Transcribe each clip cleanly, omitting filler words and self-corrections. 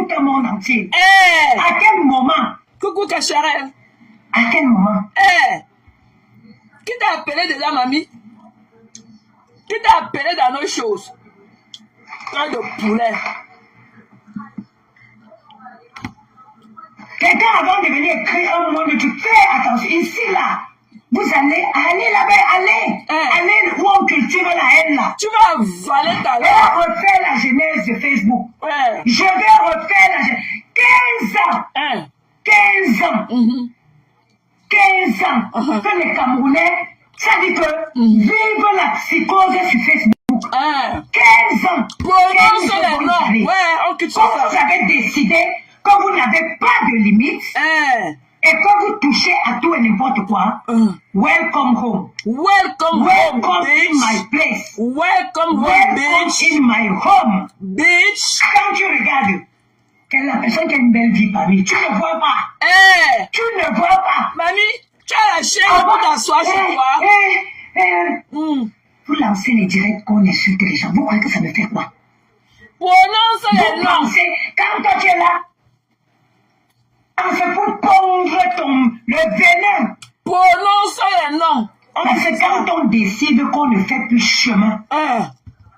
tout un monde entier. Eh, À quel moment? coucou Cacharel. À quel moment? Eh, qui t'a appelé déjà, mamie? Qui t'a appelé dans nos choses? Toi de poulet. Quelqu'un avant de venir écrire un monde, tu fais attention. Ici, là, vous allez là-bas, allez où on cultive la haine, là. Tu vas avaler ta Je langue. vais refaire la genèse de Facebook. Ouais. Je vais refaire la genèse. 15 ans. Hein. 15 ans. 15 ans. Que les Camerounais, ça dit que vivent la psychose sur Facebook. Hein. 15 ans. Prononce 15 ans, les vous noms. savez. Ouais, on cultive Quand vous ça. avez décidé que vous n'avez pas de limites Hein. et que vous touchez à tout et n'importe quoi, welcome home. Welcome home, Welcome in my bitch. place. Welcome home, Welcome bitch. in my home. Bitch. Quand tu regardes, quelle est la personne qui a une belle vie parmi, tu ne vois pas. Eh, Tu ne vois pas. mamie, tu as la chaîne pour t'asseoir chez toi. Vous lancez les directs qu'on insulte les gens. Vous croyez que ça me fait quoi? Prononce les Vous noms. pensez, quand toi tu es là, c'est pour pondre le venin. Prononce les noms. Parce que quand on décide qu'on ne fait plus chemin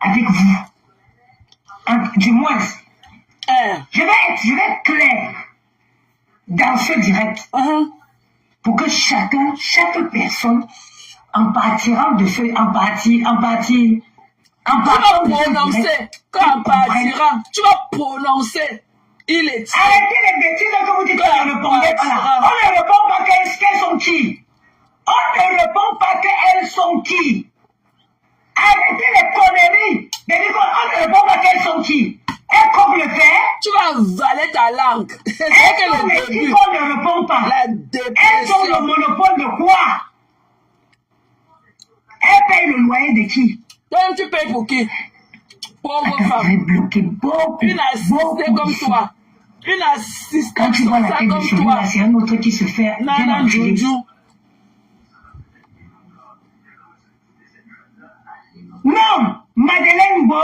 avec vous, du moins, je vais être clair dans ce direct pour que chaque personne, en partirant de ce, en Tu vas prononcer. Quand on partira, tu vas prononcer. Il est tiré. Arrêtez les bêtises que vous dites qu'on ne répondait pas là. On ne répond pas qu'elles sont qui. On ne répond pas qu'elles sont qui. Arrêtez les conneries. On ne répond pas qu'elles sont qui. Elles comme le fait. Tu vas avaler ta langue. C'est Elles que sont le les filles début. qu'on ne répond pas. La Elles ont dépression. le monopole de quoi? Elles payent le loyer de qui? Toi, tu payes pour qui? Pauvre Attends, je femme. vais bloquer beaucoup. Une assistée comme d'ici. toi. Une assistante Quand tu vois la tête de comme celui-là, toi. c'est un autre qui se fait. Nana Joujou. Non, Madeleine Bo,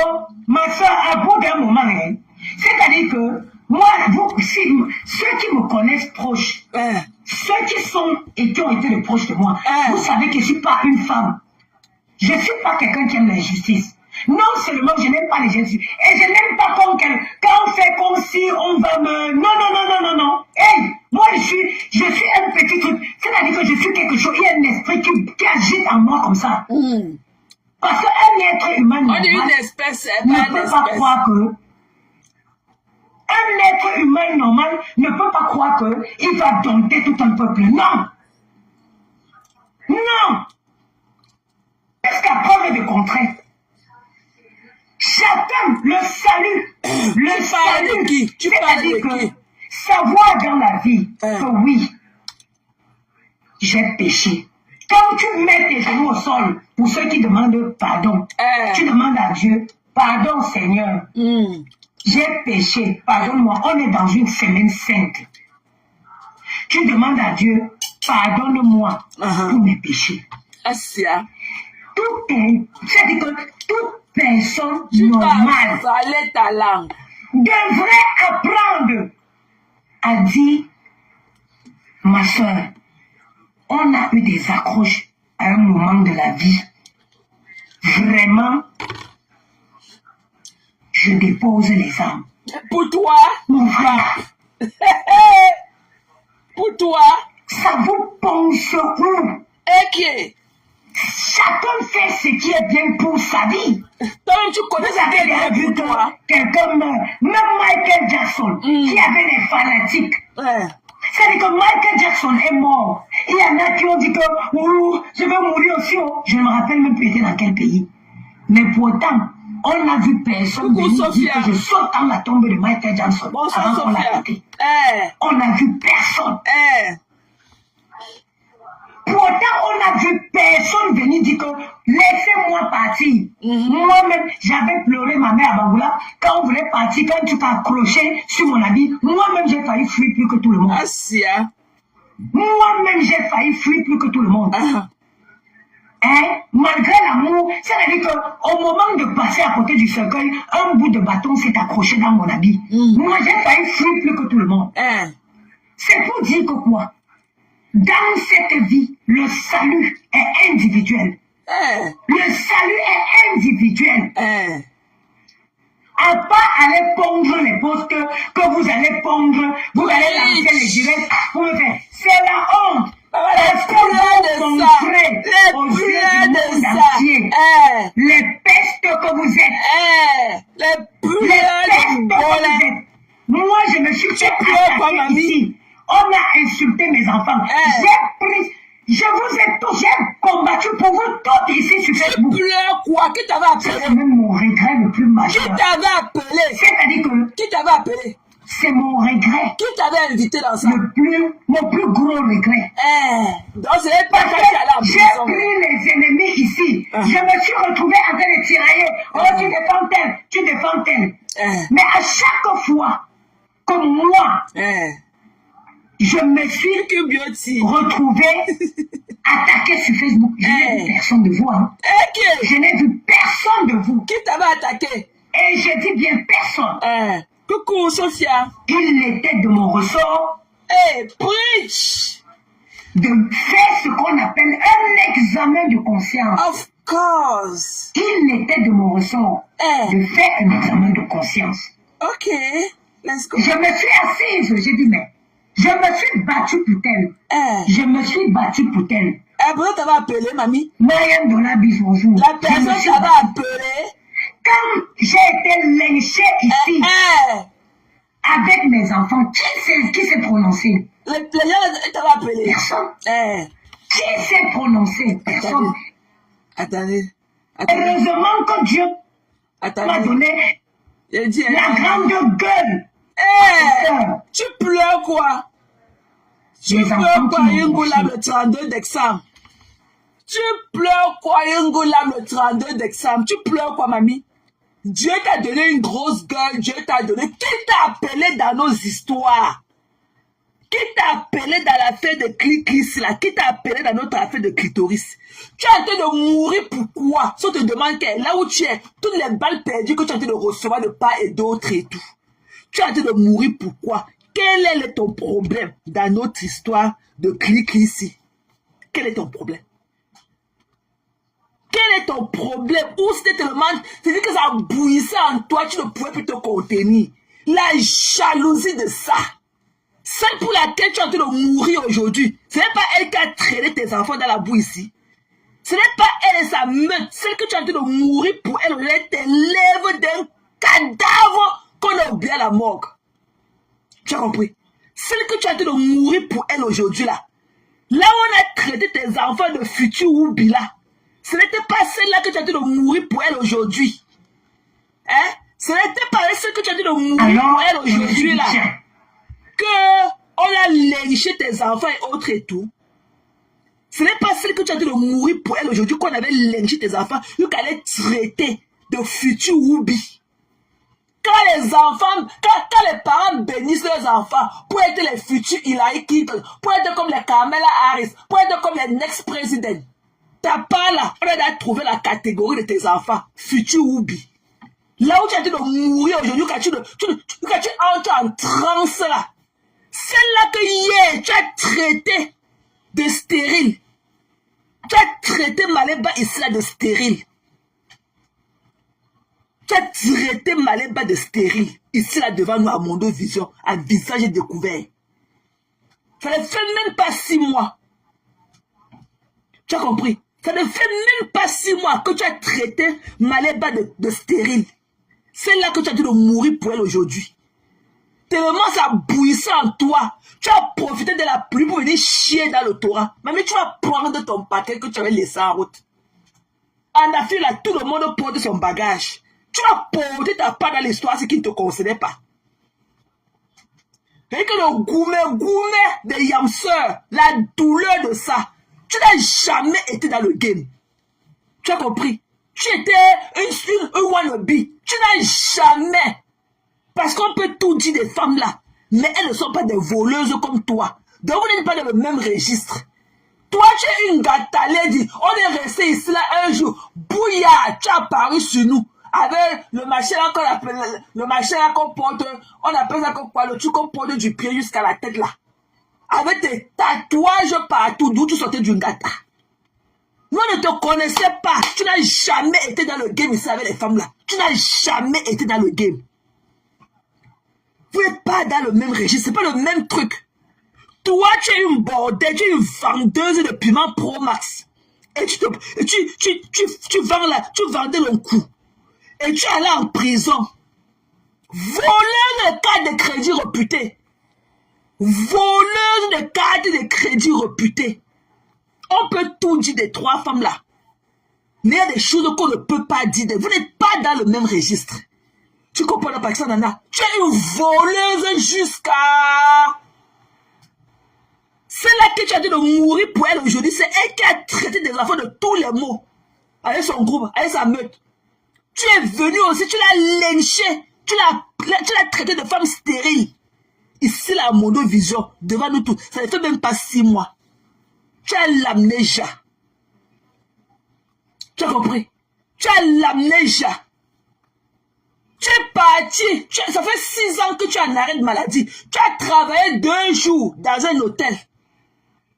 ma soeur, à bout d'un moment, hein. C'est-à-dire que moi, ceux qui me connaissent proche, ceux qui sont et qui ont été les proches de moi, vous savez que je ne suis pas une femme. Je ne suis pas quelqu'un qui aime l'injustice. Non seulement je n'aime pas les injustices, et je n'aime pas quand on fait comme si on va me... Non. Hey, moi je suis un petit truc. C'est-à-dire que je suis quelque chose, il y a un esprit qui agite en moi comme ça. Parce qu'un être humain normal On dit une espèce, c'est ne pas une peut pas espèce. croire que... Un être humain normal ne peut pas croire qu'il va dompter tout un peuple. Non. Non. Jusqu'à preuve de contraire. Chacun le salut. Le parles de salut. qui? Tu parles de C'est-à-dire qui? que savoir dans la vie que oui, j'ai péché. Quand tu mets tes genoux au sol, pour ceux qui demandent pardon, tu demandes à Dieu, pardon Seigneur, j'ai péché, pardonne-moi, on est dans une semaine sainte. Tu demandes à Dieu, pardonne-moi pour mes péchés. Asia. C'est-à-dire que toute personne Tu vas normale avaler ta langue. devrait apprendre à dire, ma soeur, on a eu des accroches à un moment de la vie. Vraiment, je dépose les armes. Pour toi, Mon frère, pour toi, ça vous pense où? et qui? Chacun fait ce qui est bien pour sa vie. Toi, tu connais Vous avez déjà vu pour que toi. quelqu'un meurt. Même Michael Jackson, qui avait des fanatiques. C'est-à-dire que Michael Jackson est mort. Il y en a qui ont dit que je vais mourir aussi. Je ne me rappelle même plus dans quel pays. Mais pourtant, on n'a vu personne venir dire que je saute dans la tombe de Michael Jackson avant qu'on l'a quitté. On n'a vu personne. Pourtant, on n'a vu personne venir dire que laissez-moi partir. Moi-même, j'avais pleuré ma mère à Bangoula. Quand on voulait partir, quand tu t'es accroché sur mon habit, moi-même, j'ai failli fuir plus que tout le monde. Moi-même, j'ai failli fuir plus que tout le monde. Hein? Malgré l'amour, c'est-à-dire qu'au moment de passer à côté du cercueil, un bout de bâton s'est accroché dans mon habit. Moi, j'ai failli fuir plus que tout le monde. C'est pour dire que quoi? Dans cette vie, le salut est individuel. Le salut est individuel. À pas aller pondre les postes que vous allez pondre, vous allez lancer les directs pour le faire. C'est la honte. Parce que vous montrez aux yeux du monde entier les pestes que vous êtes. Les pestes que vous êtes. Moi, je me suis fait attaquer ici. On a insulté mes enfants. Je vous ai tous, j'ai combattu pour vous toutes ici sur Facebook. Tu pleures quoi? Qui t'avait appelé? C'est même mon regret le plus majeur. Qui t'avait appelé? C'est-à-dire que... Qui t'avait appelé? C'est mon regret. Qui t'avait invité dans ça? Mon plus gros regret. Donc c'est pas quand tu allais en prison. J'ai pris les ennemis ici. Je me suis retrouvé en train de tirailler. Oh, tu défends tel, tu défends tel. Mais à chaque fois que moi... je me suis retrouvé attaqué sur Facebook. Je n'ai vu personne de vous. Hein. Je n'ai vu personne de vous. Qui t'avait attaqué? Et je dis bien personne. Coucou, Sophia. Il était de mon ressort. Preach. De faire ce qu'on appelle un examen de conscience. Of course. Il était de mon ressort. De faire un examen de conscience. Ok, let's go. Je me suis assise. J'ai dit, mais... je me suis battue pour tel. Je me suis battue pour tel. Pourquoi t'avais appelé, mamie? Mariam Dolabis, bonjour. La personne t'avait appelé. Quand j'ai été lynchée ici, avec mes enfants, qui s'est prononcé? Les gens t'avaient appelé. Personne. Qui s'est prononcé? Personne. Attendez. Heureusement que Dieu m'a donné la grande gueule. Tu pleures quoi? Tu pleures quoi, Yungulam, le 32 décembre? Tu pleures quoi, Yungulam, le 32 décembre? Tu pleures quoi, mamie? Dieu t'a donné une grosse gueule, Dieu t'a donné... Qui t'a appelé dans nos histoires? Qui t'a appelé dans l'affaire de clitoris là? Qui t'a appelé dans notre affaire de clitoris? Tu es en train de mourir pourquoi? Si on te demande là où tu es, toutes les balles perdues que tu es en train de recevoir de part et d'autre et tout. Tu es en train de mourir pourquoi? Quel est ton problème dans notre histoire de clic ici? Quel est ton problème? Quel est ton problème? Ou c'était tellement... C'est-à-dire que ça bouillissait en toi, tu ne pouvais plus te contenir. La jalousie de ça. Celle pour laquelle tu es en train de mourir aujourd'hui. Ce n'est pas elle qui a traîné tes enfants dans la boue ici. Ce n'est pas elle et sa meute. Celle que tu es en train de mourir pour elle, elle t'élève d'un cadavre qu'on a oublié à la morgue. Tu as compris? Celle que tu es en train de mourir pour elle aujourd'hui là. Là où on a traité tes enfants de futur Oubi là. Ce n'était pas celle-là que tu es en train de mourir pour elle aujourd'hui. Hein? Ce n'était pas celle que tu es en train de mourir pour elle aujourd'hui là. Que on a lynché tes enfants et autres et tout. Ce n'est pas celle que tu es en train de mourir pour elle aujourd'hui qu'on avait lynché tes enfants et qu'on allait traiter de futur Oubi. Quand les enfants, quand les parents bénissent leurs enfants pour être les futurs Hillary Clinton, pour être comme les Kamala Harris, pour être comme les next presidents, t'as pas là, on a trouvé la catégorie de tes enfants, futurs Oubi. Là où tu es en train de mourir aujourd'hui, quand tu entres en transe là, celle-là que hier tu as traité de stérile. Tu as traité Maléba ici là de stérile. Tu as traité Maléba de stérile. Ici là devant nous à Mondo Vision, à visage découvert. Ça ne fait même pas 6 mois. Tu as compris? Ça ne fait même pas 6 mois que tu as traité Maléba de stérile. Celle-là que tu as dû mourir pour elle aujourd'hui. Tellement ça bouillissait en toi. Tu as profité de la pluie pour venir chier dans le Torah. Mais tu vas prendre ton paquet que tu avais laissé en route. En Afrique, là, tout le monde porte son bagage. Tu vas porter ta part dans l'histoire, ce qui ne te concernait pas. Et que le gourmet de Yamseur, la douleur de ça, tu n'as jamais été dans le game. Tu as compris? Tu étais un wannabe. Tu n'as jamais. Parce qu'on peut tout dire des femmes là. Mais elles ne sont pas des voleuses comme toi. Donc vous n'êtes pas dans le même registre. Toi, tu es une gata lady. On est resté ici là un jour. Bouillard, tu as apparu sur nous. Avec le machin là qu'on appelle, le machin là qu'on porte, on appelle ça comme quoi, le truc qu'on porte du pied jusqu'à la tête là. Avec tes tatouages partout, d'où tu sortais du gata. Nous ne te connaissais pas. Tu n'as jamais été dans le game ici avec les femmes là. Tu n'as jamais été dans le game. Vous n'êtes pas dans le même registre, c'est pas le même truc. Toi, tu es une bordelle, tu es une vendeuse de piment Pro Max. Et tu vends là, tu vendais le coup. Et tu es allé en prison. Voleuse de cartes de crédit réputée. Voleuse de cartes de crédit réputée. On peut tout dire des trois femmes là. Mais il y a des choses qu'on ne peut pas dire. Vous n'êtes pas dans le même registre. Tu comprends la personne, Nana? Tu es une voleuse jusqu'à... C'est là que tu as dit de mourir pour elle aujourd'hui. C'est elle qui a traité des enfants de tous les maux. Avec son groupe, avec sa meute. Tu es venu aussi, tu l'as lynché. Tu l'as traité de femme stérile. Ici, la monovision, devant nous tous. Ça ne fait même pas 6 mois. Tu as l'amnésia. Tu as compris? Tu as l'amnésia. Tu es parti. Ça fait 6 ans que tu as un arrêt de maladie. Tu as travaillé 2 jours dans un hôtel.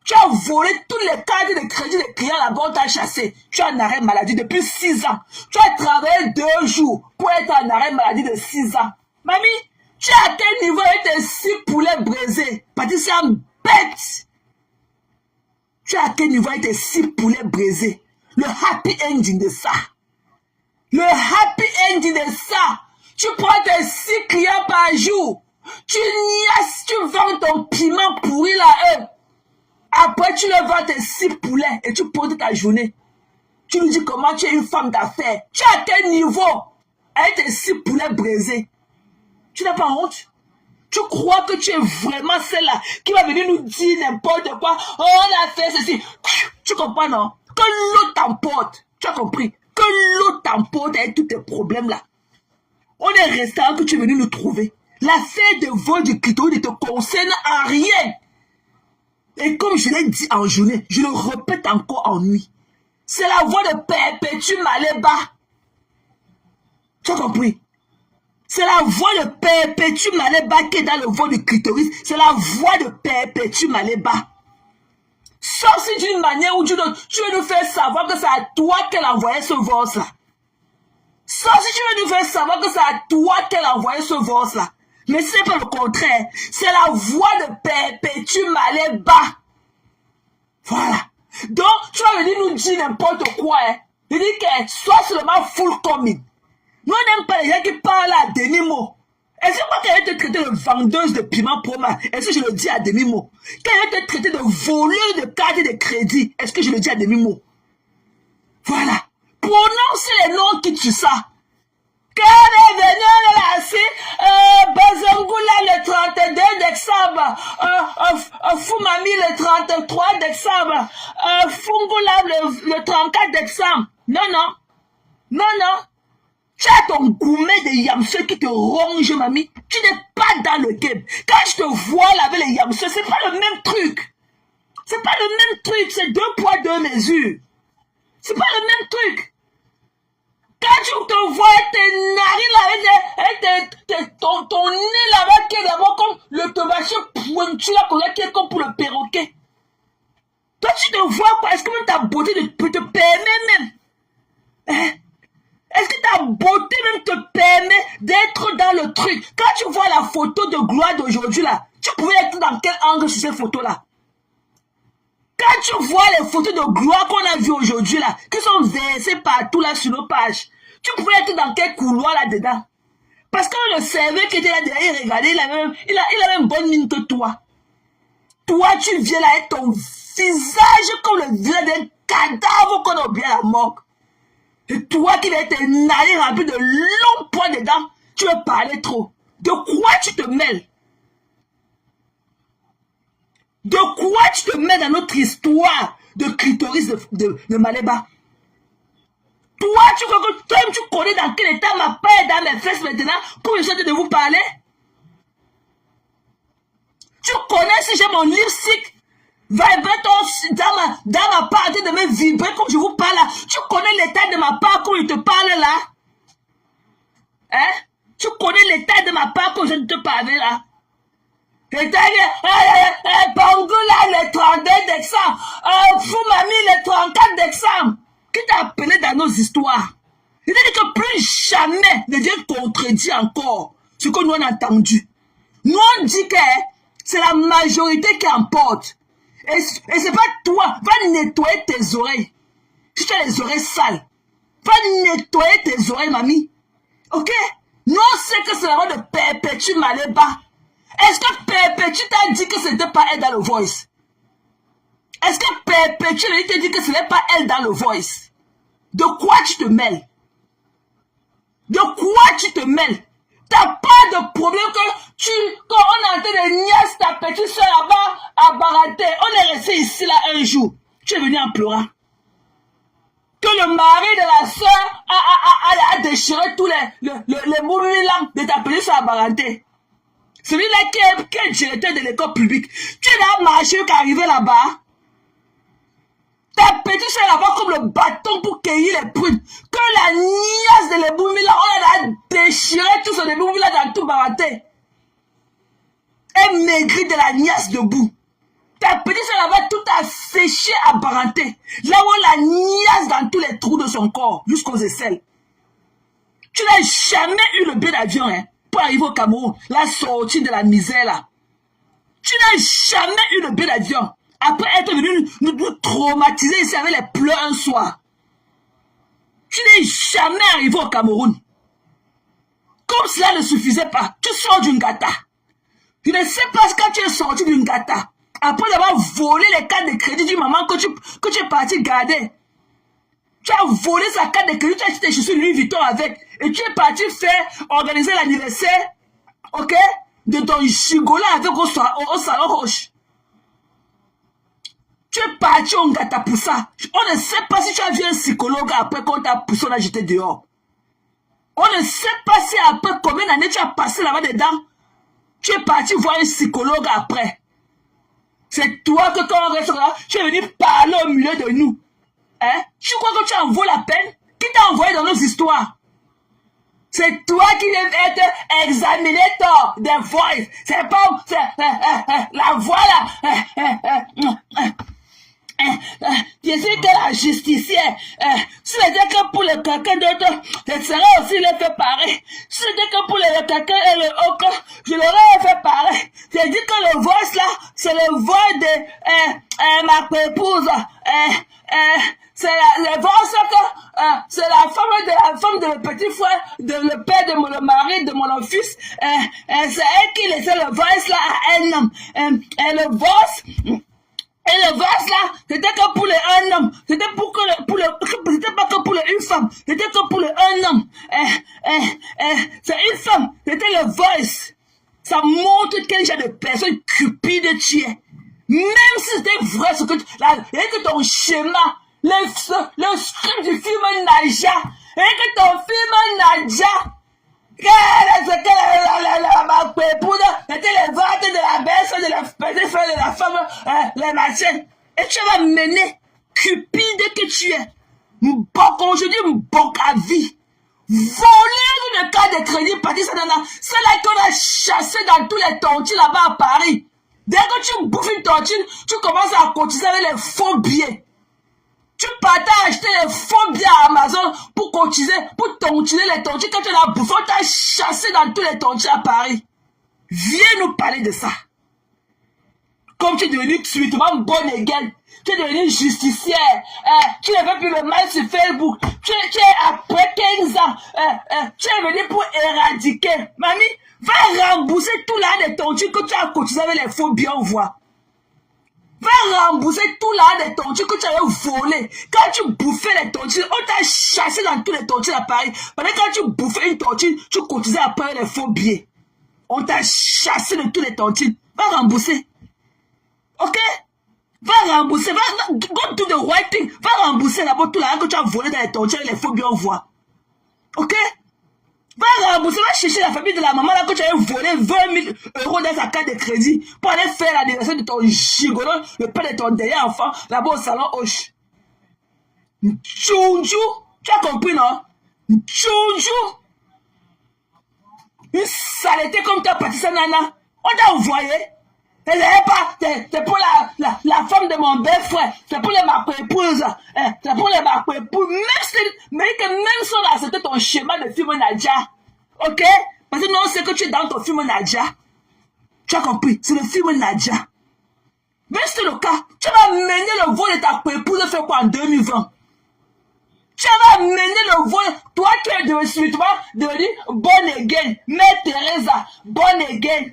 Tu as volé toutes les cartes de crédit des clients là-bas, on t'a chassé. Tu as un arrêt de maladie depuis 6 ans. Tu as travaillé 2 jours pour être en arrêt de maladie de 6 ans. Mamie, tu es à quel niveau avec tes 6 poulets brisés? Patricia bête. Tu es à quel niveau avec tes 6 poulets brisés? Le happy ending de ça. Le happy ending de ça. Tu prends tes 6 clients par jour. Tu niasses, tu vends ton piment pourri là. Après, tu leur vends tes 6 poulets et tu poses ta journée. Tu lui dis comment tu es une femme d'affaires. Tu es à quel niveau avec tes 6 poulets brisés? Tu n'as pas honte? Tu crois que tu es vraiment celle-là qui va venir nous dire n'importe quoi? Oh, on a fait ceci. Tu comprends, non? Que l'eau t'emporte. Tu as compris? Que l'eau t'emporte avec tous tes problèmes là. On est resté que tu es venu nous trouver. L'affaire de vol du clitoris ne te concerne en rien. Et comme je l'ai dit en journée, je le répète encore en nuit. C'est la voix de Perpétue Maléba. Tu as compris? C'est la voix de Perpétue Maléba qui est dans le vol du clitoris. C'est la voix de Perpétue Maléba. Sauf si d'une manière ou d'une autre, tu veux nous faire savoir que c'est à toi qu'elle envoyait ce voice-là. Sauf si tu veux nous faire savoir que c'est à toi qu'elle envoyait ce voice-là. Mais c'est pas le contraire. C'est la voix de Perpétue Maléba. Voilà. Donc, tu vas venir nous dire n'importe quoi. Hein. Il dit que soit seulement full coming. Nous, on n'aime pas les gens qui parlent à demi-mot. Est-ce que moi, quand elle te traiter de vendeuse de piment Proma, est-ce que je le dis à demi-mot? Quand elle te traiter de voleuse de cartes de crédit, est-ce que je le dis à demi-mot? Voilà. Prononce les noms qui tuent ça. Quand elle est venue lancer Bazangoula le 32 décembre, Foumami le 33 décembre, Fungoula le 34 décembre. Non, non. Non, non. Tu as ton gourmet de yamseux qui te ronge, mamie. Tu n'es pas dans le game. Quand je te vois là avec les yamseux, c'est pas le même truc. C'est pas le même truc. C'est 2 poids 2 mesures. C'est pas le même truc. Quand tu te vois tes narines avec ton nez là-bas qui est d'abord comme le tobaché pointu là, qui est comme pour le perroquet. Toi, tu te vois quoi? Est-ce que même ta beauté peut te permettre même? Hein? Est-ce que ta beauté même te permet d'être dans le truc? Quand tu vois la photo de gloire d'aujourd'hui là, tu pouvais être dans quel angle sur cette photo là? Quand tu vois les photos de gloire qu'on a vues aujourd'hui là, qui sont versées partout là sur nos pages, tu pouvais être dans quel couloir là-dedans? Parce que le serveur qui était là derrière, regardez, il a même bonne mine que toi. Toi, tu viens là avec ton visage comme le visage d'un cadavre qu'on a oublié à la morgue. Et toi qui viens tes narines remplies de longs points dedans, tu veux parler trop. De quoi tu te mêles? De quoi tu te mets dans notre histoire de clitoris de Maléba? Toi, tu connais dans quel état ma paix est dans mes fesses maintenant pour essayer de vous parler? Tu connais si j'ai mon lipstick dans ma part, de me vibrer comme je vous parle là. Tu connais l'état de ma part quand je te parle là? Hein? Tu connais l'état de ma part quand je te parle là? Bangoula, le 32 décembre. Foumami, le 34 décembre. Qui t'a appelé dans nos histoires? C'est-à-dire que plus jamais ne Dieu contredit encore ce que nous avons entendu. Nous on dit que c'est la majorité qui emporte. Et c'est pas toi. Va nettoyer tes oreilles. Si tu as les oreilles sales, va nettoyer tes oreilles, mamie. Ok? Nous on sait que c'est la voix de Perpétue Maleba. Est-ce que Perpétue t'a dit que ce n'était pas elle dans le voice? Est-ce que Perpétue t'a dit que ce n'est pas elle dans le voice? De quoi tu te mêles? De quoi tu te mêles? T'as pas de problème quand on est en train de niaise ta petite soeur là-bas à Baraté, on est resté ici là un jour. Tu es venu en pleurant. Que le mari de la soeur a déchiré tous les mouvements de ta petite soeur à Baraté. Celui-là qui est directeur de l'école publique. Tu es là marché qui est arrivé là-bas. Ta petite soeur là-bas comme le bâton pour cueillir les prunes. Que la niaise de l'Eboumi là, on a déchiré tout ce Eboumi là dans tout Baraté. Elle maigrit de la niaise debout. Ta petite soeur là-bas tout a séché à Baraté. Là où la niaise dans tous les trous de son corps, jusqu'aux aisselles. Tu n'as jamais eu le billet d'avion, hein, pour arriver au Cameroun. La sortie de la misère là. Tu n'as jamais eu le billet d'avion. Après être venu nous traumatiser ici avec les pleurs un soir. Tu n'es jamais arrivé au Cameroun. Comme cela ne suffisait pas, tu sors d'une gata. Tu ne sais pas quand tu es sorti d'une gata. Après avoir volé les cartes de crédit du maman que tu es parti garder. Tu as volé sa carte de crédit, tu as acheté tes chaussures Louis Vuitton avec. Et tu es parti organiser l'anniversaire, ok, de ton chigola avec au salon roche. Tu es parti en gata pour ça. On ne sait pas si tu as vu un psychologue après qu'on t'a poussé, on a jeté dehors. On ne sait pas si après combien d'années tu as passé là-bas dedans. Tu es parti voir un psychologue après. C'est toi que quand on reste là, tu es venu parler au milieu de nous. Hein? Tu crois que tu en vaux la peine? Qui t'a envoyé dans nos histoires? C'est toi qui devais être examiné des voix. C'est pas la voix là. Je sais que la justicière, si c'était que pour le quelqu'un d'autre, je serais aussi le fait pareil. Si c'était que pour le quelqu'un et le autre, je l'aurais fait pareil. J'ai dit que le voice là, c'est le voix de ma épouse. C'est le voice que c'est la femme de le petit frère, le père de le mari de mon fils. C'est elle qui laissait le voice là à un homme. Et le voice. Et le vase là, c'était que pour un homme. C'était c'était pas que pour une femme. C'était que pour un homme. C'est une femme. C'était le voice. Ça montre quel genre de personne cupide tu es. Même si c'était vrai ce que et que ton schéma, le script du film Naja, et que ton film Naja, ma épouse, c'était les ventes de la baisse, de la petite frère de la femme, les machins. Et tu vas mener, cupide que tu es, comme je dis, mbok à vie. Voler une carte de crédit, partir ça dans c'est là qu'on a chassé dans tous les tontines là-bas à Paris. Dès que tu bouffes une tontine, tu commences à cotiser avec les faux billets. Tu partais acheter les faux billets à Amazon pour cotiser, pour tontiner les tontines. Quand tu l'as bouffé, on t'a chassé dans tous les tontines à Paris. Viens nous parler de ça. Comme tu es devenu subitement bonne et gaine, tu es devenu justicière, tu ne fais plus le mal sur Facebook, tu es après 15 ans, tu es venu pour éradiquer. Mamie, va rembourser tout l'argent de tontines que tu as cotisé avec les faux billets, on voit. Va rembourser tout l'argent des tontines que tu avais volé. Quand tu bouffais les tontines, on t'a chassé dans tous les tontines à Paris. Pendant que quand tu bouffais une tontine, tu cotisais après les faux billets. On t'a chassé de tous les tontines. Va rembourser. Ok? Va rembourser. Go do the right thing. Va rembourser d'abord tout l'argent que tu as volé dans les tontines et les faux billets, on voit. Ok? Va rembourser. Vous allez chercher la famille de la maman là que tu avais volé 20 000 euros dans sa carte de crédit pour aller faire l'anniversaire de ton gigolo, le père de ton dernier enfant, là-bas au salon Hoche. Tchonjou, tu as compris, non? Tchonjou. Une saleté comme ta Patricia Nana. On t'a envoyé. Elle n'est pas, c'est pour la femme de mon bel-frère. C'est pour les marques-épouses. C'est pour les marques-épouses. Même si on a accepté ton schéma de film Nadia. Ok? Parce que non, c'est que tu es dans ton film Nadia. Tu as compris? C'est le film Nadia. Mais c'est le cas. Tu vas mener le vol de ta épouse de faire quoi en 2020? Tu vas mener le vol. Toi, tu es devenu bonne again. Mère Teresa, bonne again.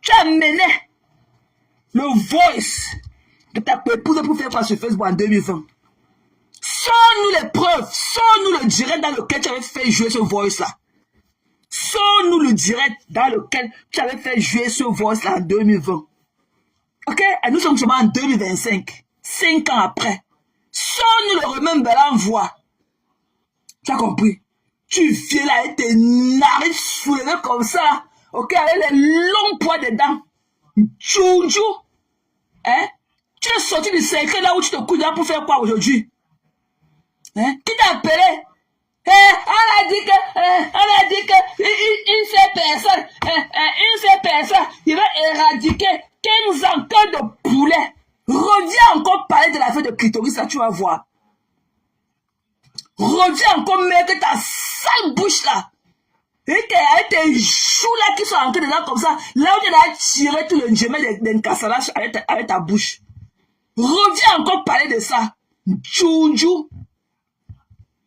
Tu as mené le voice de ta épouse pour faire quoi sur Facebook en 2020? Sors-nous les preuves. Sors-nous le direct dans lequel tu avais fait jouer ce voice-là. Sors-nous le direct dans lequel tu avais fait jouer ce voice-là en 2020. Ok? Et nous sommes seulement en 2025. 5 ans après. Sors-nous le remember l'envoi. Tu as compris? Tu viens là avec tes narines soulevées comme ça. Ok, avec les longs poids dedans. Tchou-tchou. Hein? Tu es sorti du secret là où tu te couches là pour faire quoi aujourd'hui? Hein? Qui t'a appelé? On a dit que une seule personne, il va éradiquer 15 encres de poulet. Reviens encore parler de l'affaire de clitoris là, tu vas voir. Reviens encore mettre ta sale bouche là. Et tes choux là qui sont ancrés dedans comme ça, là où tu as tiré tout le gemel d'un cassage avec ta bouche. Reviens encore parler de ça. Tchou-tchou.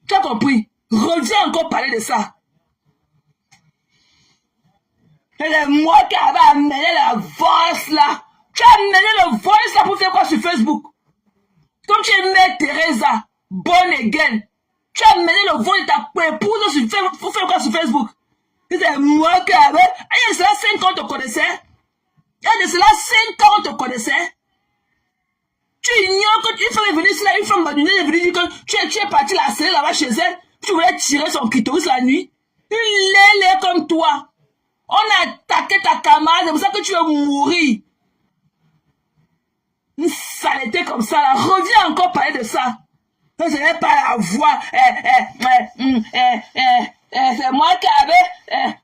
Tu as compris? Reviens encore parler de ça. Et c'est moi qui avais amené la voice là. Tu as amené le voice là pour faire quoi sur Facebook? Comme tu es mère Teresa, born again. Tu as amené le voice de ta épouse pour faire quoi sur Facebook? C'est moi qui avais. Il y a cela 5 ans, on te connaissait. Il y a de cela 5 ans, on te connaissait. Tu ignores qu'une femme est venue ici, une femme est venue dire que tu es parti la serrer là-bas chez elle. Tu voulais tirer son clitoris la nuit. Une lélé comme toi. On a attaqué ta camarade, c'est pour ça que tu veux mourir. Une saleté comme ça là. Reviens encore parler de ça. Ce n'est pas la voix. C'est moi qui avais.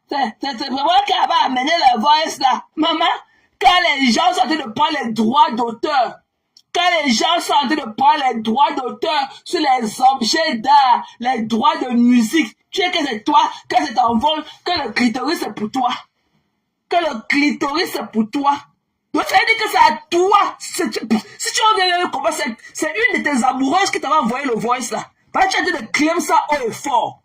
C'est moi qui avais amené la voix là. Maman, quand les gens sont en train de prendre les droits d'auteur. Quand les gens sont en train de prendre les droits d'auteur sur les objets d'art, les droits de musique, tu sais que c'est toi, que c'est ton vol, que le clitoris c'est pour toi. Que le clitoris c'est pour toi. Donc ça veut dire que c'est à toi. Si tu reviens le combat, c'est une de tes amoureuses qui t'avait envoyé le voice là. Parce que tu as dit de claim ça haut et fort.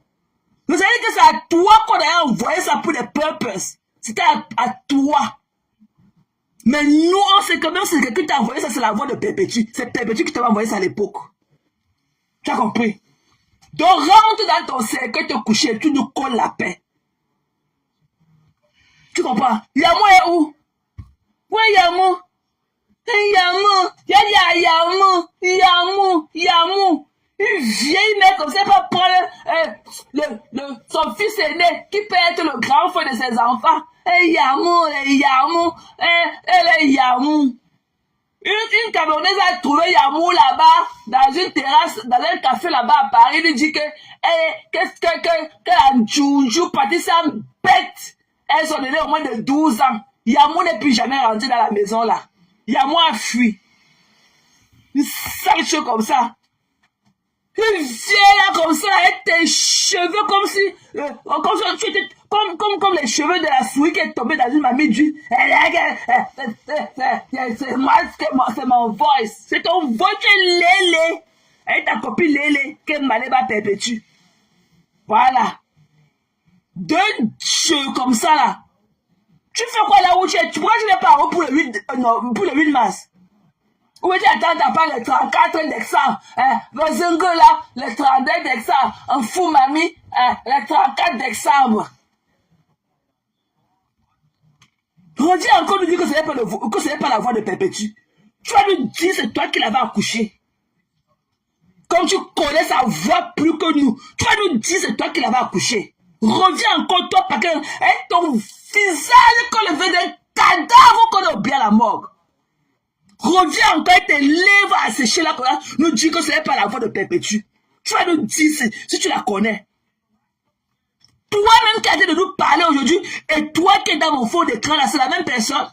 Donc ça veut dire que c'est à toi qu'on a envoyé ça pour des purposes. C'était à toi. Mais nous, on sait que même si quelqu'un t'a envoyé ça, c'est la voix de Perpétue. C'est Perpétue qui t'avait envoyé ça à l'époque. Tu as compris? Donc rentre dans ton cercle, te coucher, tu nous colles la paix. Tu comprends? Yamou est où? Oui, Yamou. Yamou. Une vieille mère comme ça va prendre son fils aîné qui peut être le grand frère de ses enfants. Yamou. Elle est Yamou. Une Camerounaise a trouvé Yamou là-bas, dans une terrasse, dans un café là-bas à Paris. Il lui dit que la Djoujou, Patricia bête. Elles sont données au moins de 12 ans. Yamou n'est plus jamais rentré dans la maison là. Yamou a fui. Une sale chose comme ça. Une vieille là comme ça, avec tes cheveux comme si tu étais comme les cheveux de la souris qui est tombée dans une mamie d'huile. C'est mon voice. C'est ton voice qui est Lélé. Et ta copine Lélé qui est Maléba Perpétue. Voilà. Deux cheveux comme ça là. Tu fais quoi là où tu es? Pourquoi tu n'es pas en pour le 8 mars? Où tu attends, t'as pas le 34 décembre, le zingue là, le 32 décembre, un fou mamie, le 34 décembre. Reviens encore nous dire que ce n'est pas la voix de Perpétue. Tu vas nous dire c'est toi qui l'avais accouché. Comme tu connais sa voix plus que nous, tu vas nous dire c'est toi qui l'avais accouché. Reviens encore, toi, parce que ton visage qu'on le veut d'un cadavre qu'on a oublié à la morgue. Reviens encore et tes lèvres asséchées là, nous dis que ce n'est pas la voix de Perpétue. Tu vas nous dire si tu la connais. Toi-même qui as de nous parler aujourd'hui, et toi qui es dans mon fond d'écran là, c'est la même personne.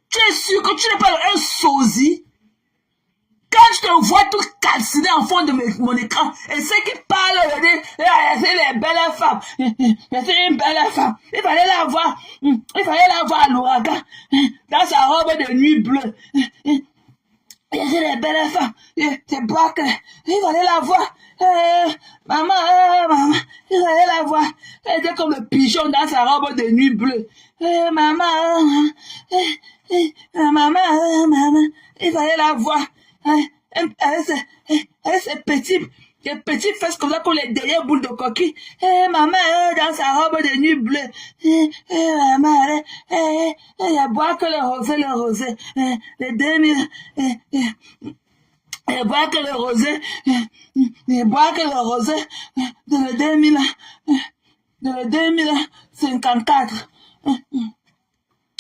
Tu es sûr que tu n'es pas un sosie? Quand je te vois tout calciné en fond de mon écran, et ceux qui parlent aujourd'hui, c'est les belles femmes. C'est une belle femme. Il fallait la voir. Il fallait la voir à l'ouragan, dans sa robe de nuit bleue. C'est les belles femmes. C'est Brock. Il fallait la voir. Maman, maman, il fallait la voir. Elle était comme le pigeon dans sa robe de nuit bleue. Maman, maman, maman, il fallait la voir. Elle ses petites fesses comme ça, comme les dernières boules de coquille. Maman, dans sa robe de nuit bleue. Maman, elle boit que le rosé. Les 2000, elle boit que le rosé. Elle boit que le rosé de le 2000, de le 2054.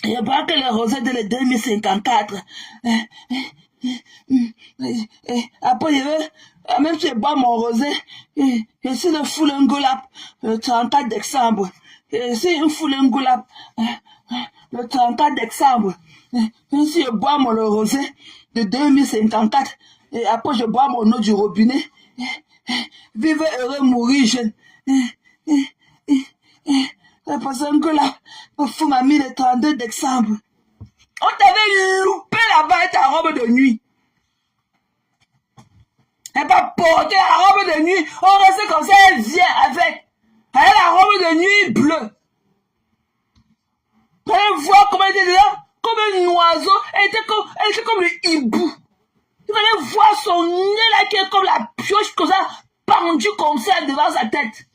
Elle boit que le rosé de le 2054. Après, même si je bois mon rosé, je suis le Foulengolap, le 34 décembre. Je suis une Foulengolap, le 34 décembre. Même si je bois mon rosé de 2054, et après je bois mon eau du robinet. Vive heureux, mourir jeune. La personne que là, me fout ma mie le 32 décembre. On t'avait loupé là-bas avec ta robe de nuit. Elle va porter la robe de nuit. On reste comme ça, elle vient avec. Elle a la robe de nuit bleue. Elle voit comment elle était là, comme un oiseau. Elle était comme le hibou. Il fallait voir son nez là qui est comme la pioche, comme ça, pendu comme ça devant sa tête.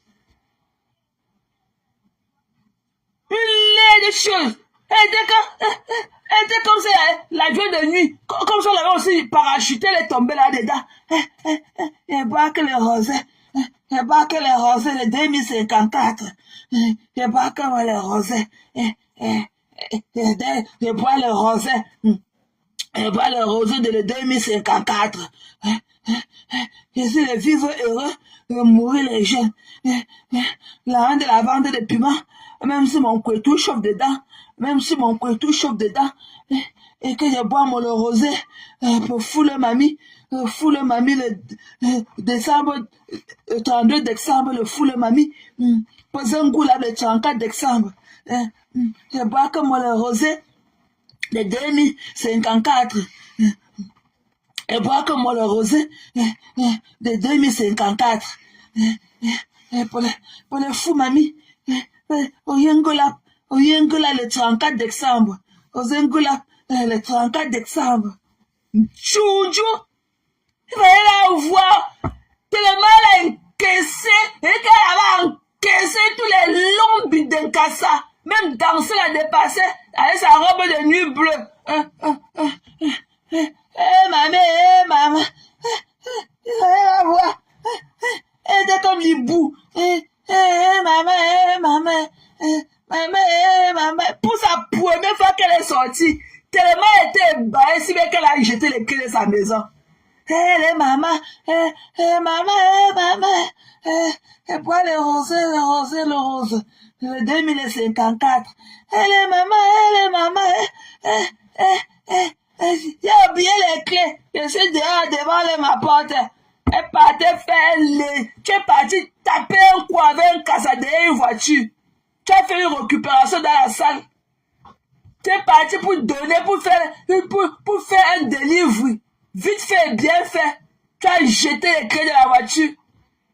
Une laide de choses. Elle était comme ça, la joie de nuit. Comme ça, on avait aussi parachuté, elle est tombée là-dedans. Elle boit que le rosé. Elle boit que le rosé de 2054. Elle boit que le rosé. Je bois le rosé. Elle boit le rosé de 2054. Je suis le vivre heureux de mourir les jeunes. La reine de la vente de piment, même si mon couteau chauffe dedans, et que je bois mon rosé pour fouler mamie le décembre, le 32 décembre, le foule mamie, pour un goût là le 34 décembre. Je bois comme mon rosé de 2054. Je bois comme mon rosé de 2054. Pour le fou mamie, au Yengola le 34 décembre. Au Zengola le 34 décembre. Chouchou, il fallait la voir tellement elle a encaissé et qu'elle avait encaissé tous les longs buts d'un cassa. Même danser la dépassé avec sa robe de nuit bleue. Maman, il fallait la voir. Elle était comme l'hibou. Maman, pour sa première fois qu'elle est sortie, tellement elle était ébahie, si bien qu'elle a jeté les clés de sa maison. Maman, elle boit le rose, le 2054. Maman, j'ai oublié les clés, je suis dehors devant ma porte. Elle partait faire tu es parti taper un coup avec un casse derrière une voiture. Tu as fait une récupération dans la salle. Tu es parti pour donner, pour faire un delivery. Vite fait, bien fait. Tu as jeté les clés de la voiture,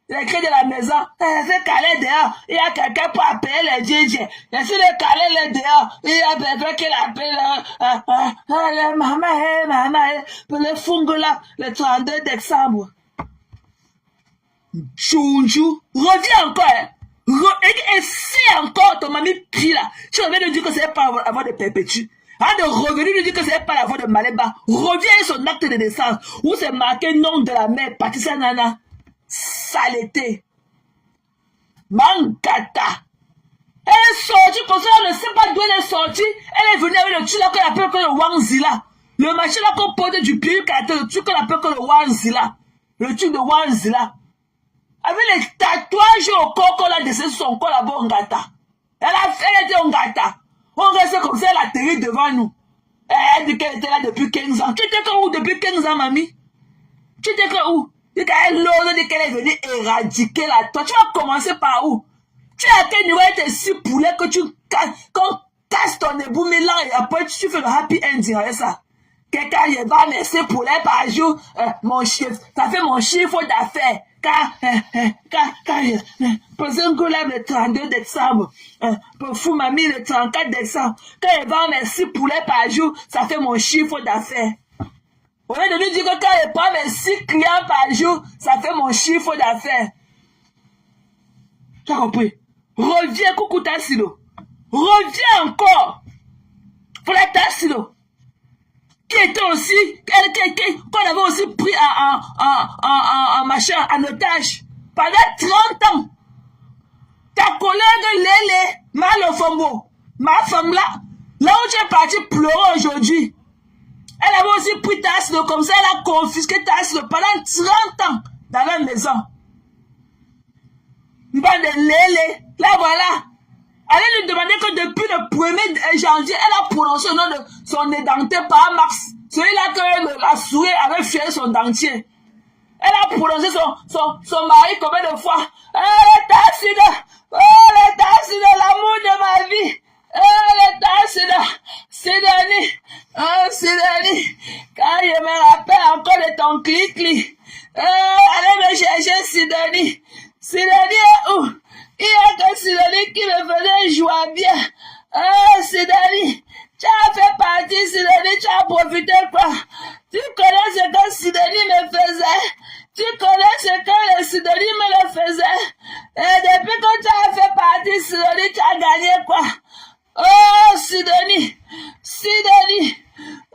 les clés de la maison. C'est calé dehors. Il y a quelqu'un pour appeler les DJ. Je suis le calé là dehors. Il y a quelqu'un qui l'appelle. Maman, pour le fungola, le 32 décembre. Chouchou, reviens encore. Essaie encore ton mamie pire là. Tu reviens de dire que c'est pas la voix de Perpétue. De revenir de dire que c'est pas la voix de Maléba. Reviens à son acte de naissance où c'est marqué nom de la mère Patricia Nana. Saleté. Mangata. console ne sait pas d'où elle est sortie. Elle est venue avec le truc là qu'on appelle que le Wanzilla. Le machin là qu'on porte du pied, le truc qu'on appelle que le Wanzilla. Le truc de Wanzilla. Avec les tatouages au corps qu'on a laissé sur son corps là-bas en gâta. Elle était en gâta. On reste comme ça, elle atterrit devant nous. Elle dit qu'elle était là depuis 15 ans. Tu étais quand où depuis 15 ans, mamie? Tu étais quand où? Tu dit qu'elle est venue éradiquer la toi. Tu vas commencer par où? Tu es à quel niveau avec tes 6 poulets que tu casses ton ébout mélan et après tu fais le happy ending avec ça. Quelqu'un y va, mais 6 poulets par jour, mon chiffre, ça fait mon chiffre d'affaires. Pour Zengolab le 32 décembre, pour Fou Mamie le 34 décembre, quand il vend mes 6 poulets par jour, ça fait mon chiffre d'affaires. Au lieu de lui dire que quand il prend mes 6 clients par jour, ça fait mon chiffre d'affaires. Tu as compris? Reviens, coucou Tassilo. Reviens encore. Pour la Tassilo. Qui était aussi, qu'on avait aussi pris en machin, en otage. Pendant 30 ans. Ta collègue Lélé, Malofombo, ma femme là où tu es parti pleurer aujourd'hui, elle avait aussi pris Tassilo comme ça, elle a confisqué Tassilo pendant 30 ans dans la maison. Une bande de Lélé, là voilà. Allez lui demander que depuis le 1er janvier, elle a prononcé le nom de son édenté par Max. Celui-là que la souris avait fait son dentier. Elle a prononcé son mari combien de fois? L'état c'est de l'amour de ma vie. L'état c'est Sidonie. Quand je me rappelle encore de ton clic. Allez me chercher Sidonie. Sidonie est où? Il y a que Sidonie qui me faisait jouer bien. Sidonie, tu as fait partie, Sidonie, tu as profité quoi? Tu connais ce que Sidonie me faisait? Tu connais ce que le Sidonie me le faisait? Et depuis que tu as fait partie, Sidonie, tu as gagné quoi? Oh, Sidonie!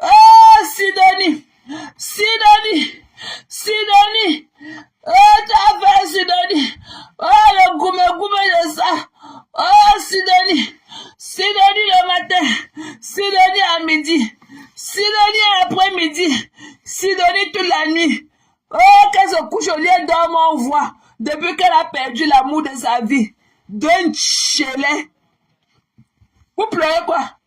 Oh, Sidonie! Oh, tu as fait Sidonie! Oh, le goumé de ça! Oh, Sidonie le matin! Sidonie à midi! Sidonie après-midi! Sidonie toute la nuit! Oh, qu'elle se couche au lit d'homme, on voit, depuis qu'elle a perdu l'amour de sa vie, d'un chelet. Vous pleurez quoi?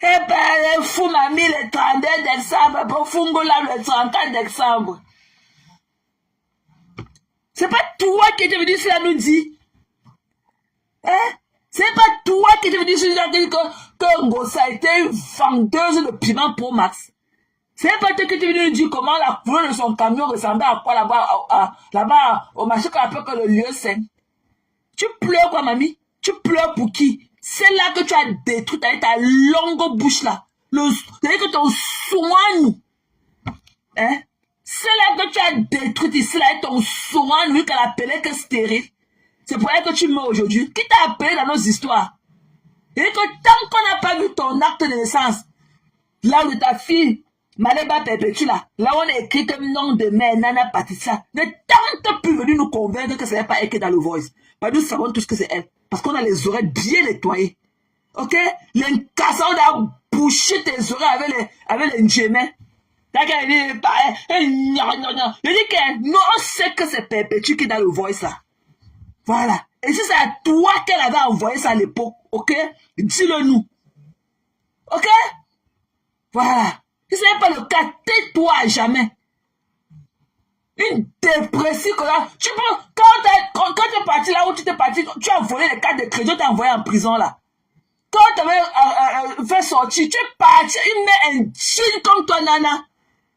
Eh ben, le fou m'a mis le 32 décembre, pour Fungola le 34 décembre. C'est pas toi qui es venu cela nous dit. Hein? C'est pas toi qui es venu cela dire que Ngossa était une vendeuse de piment pour Max. C'est pas toi qui es venu nous dire comment la couleur de son camion ressemblait à quoi là-bas, au marché qu'on appelle que le lieu saint. Tu pleures quoi, mamie? Tu pleures pour qui? C'est là que tu as détruit avec ta longue bouche là. C'est-à-dire que ton soin, hein? C'est là que tu as détruit ici là avec ton soin, lui qu'elle appelait que stérile. C'est pour elle que tu meurs aujourd'hui. Qui t'a appelé dans nos histoires? Et que tant qu'on n'a pas vu ton acte de naissance, là où ta fille, Maleba Perpétue là on a écrit comme nom de mère, Nana Patricia, ne tente plus venir nous convaincre que ce n'est pas elle qui est dans le voice. Parce que nous savons tous que c'est elle. Parce qu'on a les oreilles bien nettoyées. Ok? L'incassant a bouché tes oreilles avec les njémins. Il dit que non, on sait que c'est Perpétue qui est dans le voice là. Voilà. Et si c'est à toi qu'elle avait envoyé ça à l'époque, ok? Dis-le nous. Ok? Voilà. Si ce n'est pas le cas, tais-toi à jamais. Une dépressive que là, tu peux, quand tu es parti là où tu t'es parti, tu as volé les cartes de crédit, tu as envoyé en prison là. Quand tu avais fait sortir, tu es parti, il met un jean comme toi, Nana.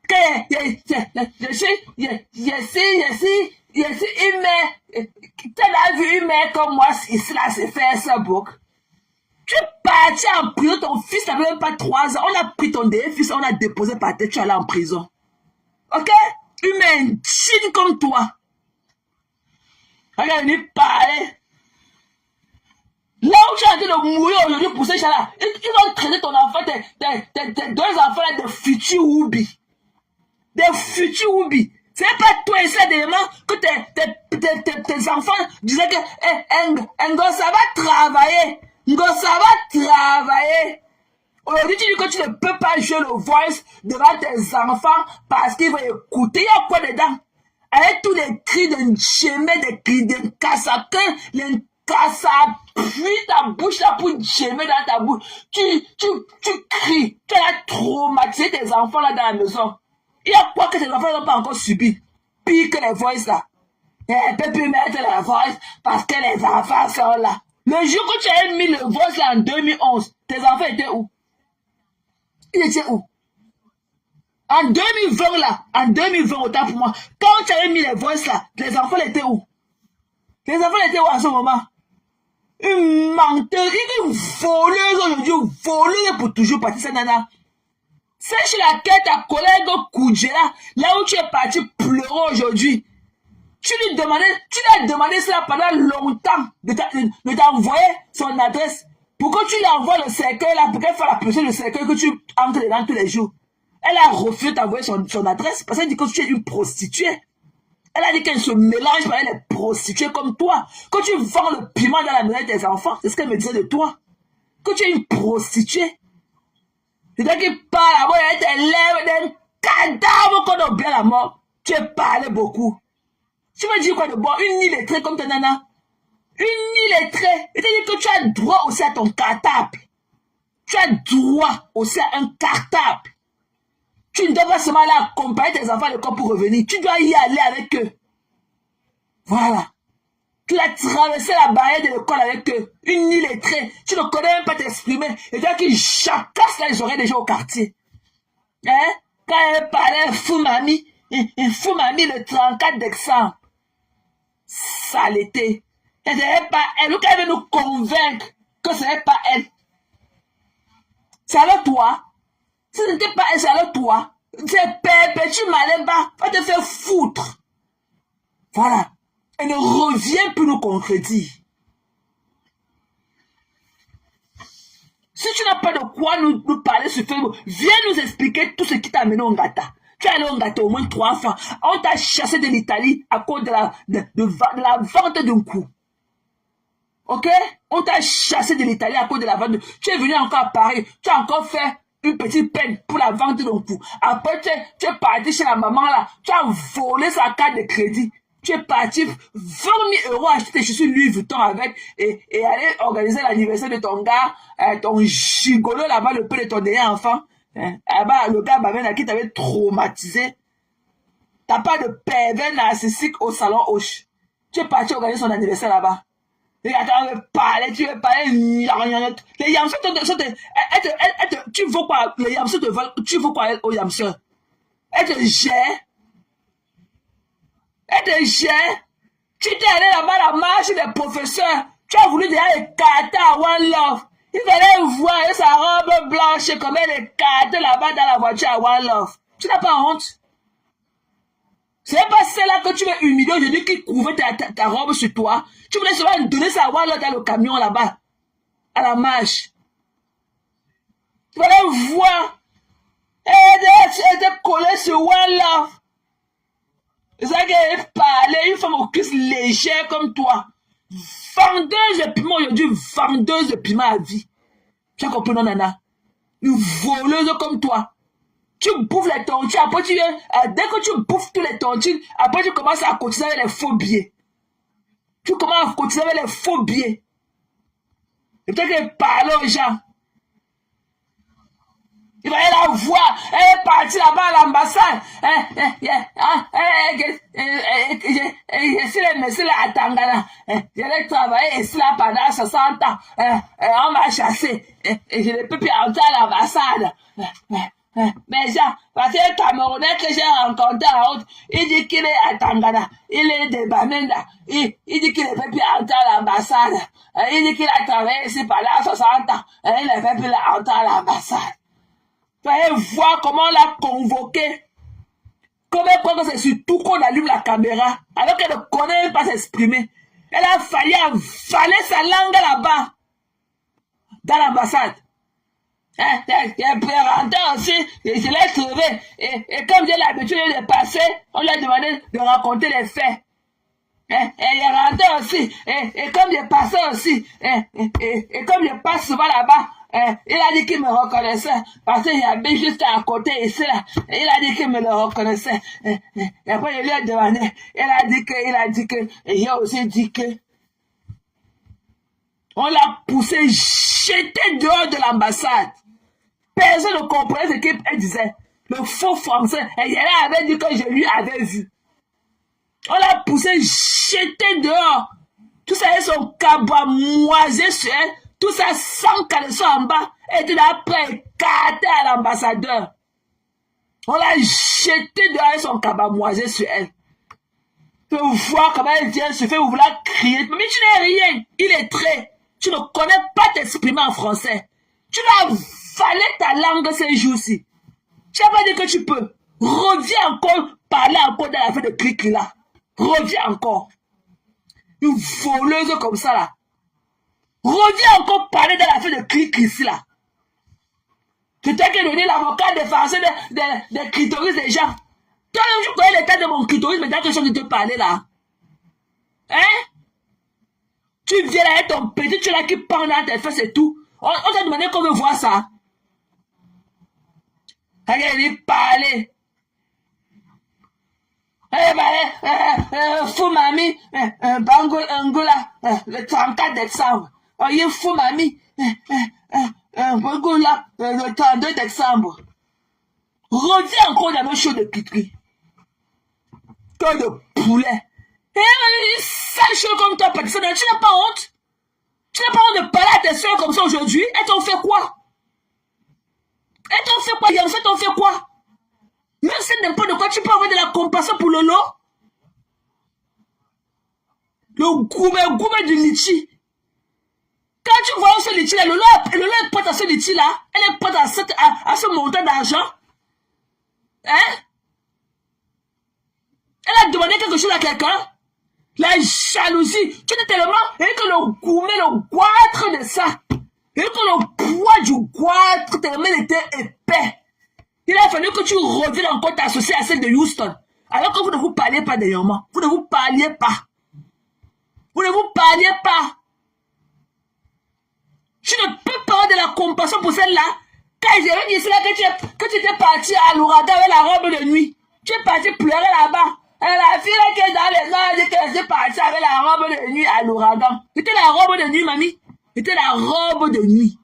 Il met, tu as vu, il met comme moi, ici là, c'est fait ça, bouc. Tu es parti en prison, ton fils n'avait même pas 3 ans, on a pris ton fils, on a déposé par terre, tu es allé en prison. Ok? Il met un jean comme toi. Regarde, il parler. Là où tu es en train de mourir aujourd'hui pour ces gens-là, ils vont traiter ton enfant, tes 2 enfants là, de futurs Woubi. Des futurs Woubi. C'est pas toi et ça d'éléments que tes enfants disaient que Ngo, ça va travailler. Ngo, ça va travailler. Aujourd'hui, tu dis que tu ne peux pas jouer le voice devant tes enfants parce qu'ils vont écouter. Il y a quoi dedans? Avec tous les cris de Djemé, des cris de Kassakin, les Kassa, puis ta bouche là pour Djemé dans ta bouche. Tu cries. Tu as traumatisé tes enfants là dans la maison. Il y a quoi que tes enfants n'ont pas encore subi? Pire que les voices là. Elle ne peut plus mettre la voice parce que les enfants sont là. Le jour que tu as mis le voice là en 2011, tes enfants étaient où? Ils étaient où? En 2020 là, en 2020 autant pour moi, quand tu avais mis les voices là, les enfants étaient où? Les enfants étaient où à ce moment? Une menteuse, une voleuse aujourd'hui, voleuse pour toujours partir cette nana. C'est chez laquelle ta collègue Koudjela, là où tu es parti pleurer aujourd'hui. Tu lui as demandé cela pendant longtemps de t'envoyer son adresse pour que tu lui envoies le cercueil là, pour qu'elle fasse la pression du cercueil que tu entres dedans tous les jours. Elle a refusé de t'envoyer son adresse parce qu'elle dit que tu es une prostituée. Elle a dit qu'elle se mélange avec les prostituées comme toi. Que tu vends le piment dans la maison de tes enfants, c'est ce qu'elle me disait de toi. Que tu es une prostituée. C'est-à-dire qu'il parle à moi, elle te lève d'un cadavre qu'on a oublié la mort. Tu as parlé beaucoup. Tu me dis quoi de bon? Une illettrée comme ta nana? Une illettrée. C'est-à-dire que tu as droit aussi à ton cartable. Tu as droit aussi à un cartable. Tu ne dois pas seulement aller accompagner tes enfants à l'école pour revenir. Tu dois y aller avec eux. Voilà. Tu as traversé la barrière de l'école avec eux. Une illettrée. Tu ne connais même pas t'exprimer. Et toi qui jacasse là, ils auraient déjà au quartier. Hein? Quand elle parlait fou mamie le 34 décembre. Saleté. Et ce n'est pas elle. Ou qu'elle veut nous convaincre que ce n'est pas elle. C'est alors toi. Si ce n'était pas elle, c'est alors toi. C'est perpétue Malemba. Va te faire foutre. Voilà. Elle ne revient plus nous contredire. Si tu n'as pas de quoi nous parler sur Facebook, viens nous expliquer tout ce qui t'a amené au Ngata. Tu es allé au Ngata au moins 3 fois. On t'a chassé de l'Italie à cause de la vente d'un coup. Ok? On t'a chassé de l'Italie à cause de la vente. Tu es venu encore à Paris. Tu as encore fait une petite peine pour la vente d'un coup. Après, tu es parti chez la maman là. Tu as volé sa carte de crédit. Tu es parti 20 000 € acheter tes chaussures Louis Vuitton avec et aller organiser l'anniversaire de ton gars, ton gigolo là-bas, le père de ton dernier enfant. Là-bas, le gars Baven qui t'avait traumatisé. T'as pas de pervers narcissique au salon Hoche. Tu es parti organiser son anniversaire là-bas. Et attends, tu veux parler. Les yamseurs tu veux quoi? Les yamseurs te veulent. Tu veux quoi aux yamseurs? Elle te gère. Elle te gère. Tu t'es allé là-bas à la marche des professeurs. Tu as voulu déjà écarter à One Love. Il fallait voir sa robe blanche comme elle écarte là-bas dans la voiture à One Love. Tu n'as pas honte? C'est pas celle-là que tu veux humilier aujourd'hui qui couvrait ta robe sur toi. Tu voulais seulement donner ça à One Love dans le camion là-bas. À la marche. Tu voulais voir. Elle était collée sur One Love. C'est ça qu'elle parlait, une femme au cuisse légère comme toi. Vendeuse de piment aujourd'hui, vendeuse de piment à vie. Tu as compris, non, nana? Une voleuse comme toi. Tu bouffes les tontines, après dès que tu bouffes tous les tontines, après tu commences à cotiser avec les faux billets. Tu commences à cotiser avec les faux billets. Et peut-être qu'elle parle aux gens. Il va la voir. Elle est partie là-bas à l'ambassade. Je suis le là à Tangana. J'allais travailler ici là pendant 60 ans. On m'a chassé. Et je ne peux plus entrer à l'ambassade. Mais Jean, parce que le Camerounais que j'ai rencontré en route, il dit qu'il est à Tangana. Il est de Bamenda. Il dit qu'il ne peut plus entrer à l'ambassade. Il dit qu'il a travaillé ici pendant 60 ans. Il ne peut plus entrer à l'ambassade. Vous allez voir comment on l'a convoqué. Comment c'est surtout qu'on allume la caméra, alors qu'elle ne connaît pas s'exprimer. Elle a fallu avaler sa langue là-bas, dans l'ambassade. Il rentrait aussi, il se l'est trouvé. Et comme j'ai l'habitude de passer, on lui a demandé de raconter les faits. Et il rentrait aussi. Et comme je passais aussi, et comme je passe souvent là-bas, il a dit qu'il me reconnaissait. Parce qu'il habite juste à côté ici là. Et il a dit qu'il me le reconnaissait. Et après, je lui ai demandé. Il a dit que, et j'ai aussi dit que, on l'a poussé, jeté dehors de l'ambassade. Personne ne comprenait ce qu'elle disait. Le faux français. Et elle avait dit que je lui avais vu. On l'a poussé, jeté dehors. Tout ça, ils sont cabamoisés sur elle. Tout ça, sans caleçon en bas. Et tout après, écarté à l'ambassadeur. On l'a jeté dehors, ils sont cabamoisés sur elle. Tu vois comment elle vient se faire vouloir crier. Mais tu n'es rien. Il est très. Tu ne connais pas t'exprimer en français. Tu dois avaler ta langue ces jours-ci. Tu n'as pas dit que tu peux. Reviens encore parler encore dans la fin de clic là. Reviens encore. Une voleuse comme ça là. Reviens encore parler dans la fin de clic ici là. Tu t'es que donné l'avocat défenseur des clitoris des gens. Toi, je connais l'état de mon clitoris, mais t'as quelque chose de te parler là. Hein? Tu viens là avec ton petit, tu là qui parle dans tes fesses et tout. On t'a demandé qu'on veut voir ça. Regarde, parler. Fou mamie, Angola, le 34 décembre. Il est fou mamie, Angola, le 32 décembre. Reviens encore dans nos shows de pitri. Toi de poulet. Sale chose comme toi, tu n'as pas honte? Tu n'as pas honte de parler à tes soeurs comme ça aujourd'hui? Et t'en fais quoi? Yann, t'en fais quoi? Même si n'importe quoi, tu peux avoir de la compassion pour Lolo. Le gourmet du litchi. Quand tu vois ce litchi là, Lolo est prête à ce litchi là. Elle est prête à ce montant d'argent. Hein? Elle a demandé quelque chose à quelqu'un. La jalousie. Tu es tellement. Et que le gourmet, le goitre de ça. Et que le poids du goitre tellement était épais. Il a fallu que tu reviennes encore t'associer à celle de Houston. Alors que vous ne vous parliez pas d'ailleurs. Vous ne vous parliez pas. Vous ne vous parliez pas. Tu ne peux pas avoir de la compassion pour celle-là. Quand j'ai dit cela que tu étais parti à l'ouragan avec la robe de nuit. Tu es parti pleurer là-bas. La fille qui est dans les ans, elle dit qu'elle est partie avec la robe de nuit à l'ouragan. C'était la robe de nuit, mamie. C'était la robe de nuit.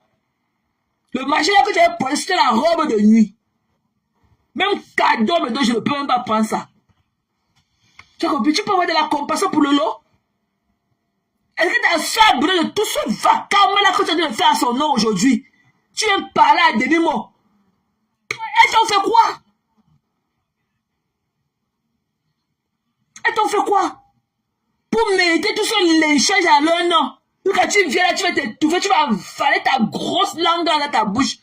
Le machin que tu avais posé, c'était la robe de nuit. Même cadeau, mais donc je ne peux même pas prendre ça. Tu as compris? Tu peux avoir de la compassion pour le lot? Est-ce que ta soeur a besoin de tout ce vacarme-là que tu as dû faire à son nom aujourd'hui? Tu viens parler à demi-mot. Elle t'en fait quoi? Elle t'en fait quoi? Pour mériter tout ce léchage à leur nom. Donc quand tu viens là, tu vas t'étouffer, tu vas avaler ta grosse langue dans ta bouche.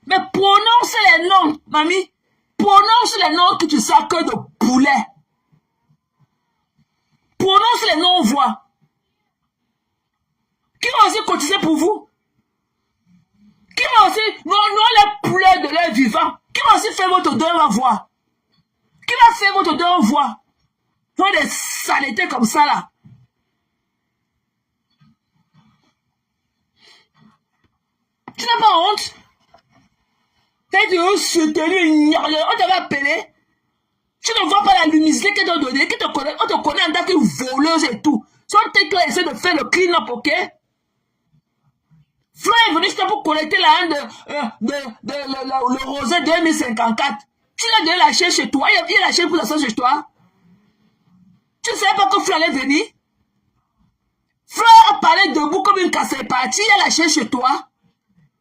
Mais prononce les noms, mamie. Prononce les noms que tu sens que de poulet. Prononce les noms, on voit. Qui va aussi cotiser pour vous? Qui va aussi, non les poulets de leur vivant. Qui va aussi faire votre don, on va voir. Qui va faire votre don, on voit. Non, des saletés comme ça, là. Tu n'as pas honte? T'as dit, on t'avait appelé. Tu ne vois pas la luminosité qu'elle t'a donnée, on te connaît en tant que voleuse et tout. Soit tu essaies de faire le clean-up, ok? Flo est venu juste pour collecter le rosé 2054. Tu l'as donné la chaîne chez toi, il a la chaîne pour la sauce chez toi. Tu ne savais pas que Flo allait venir? Flo a parlé debout comme une casse partie, il a la chaîne chez toi.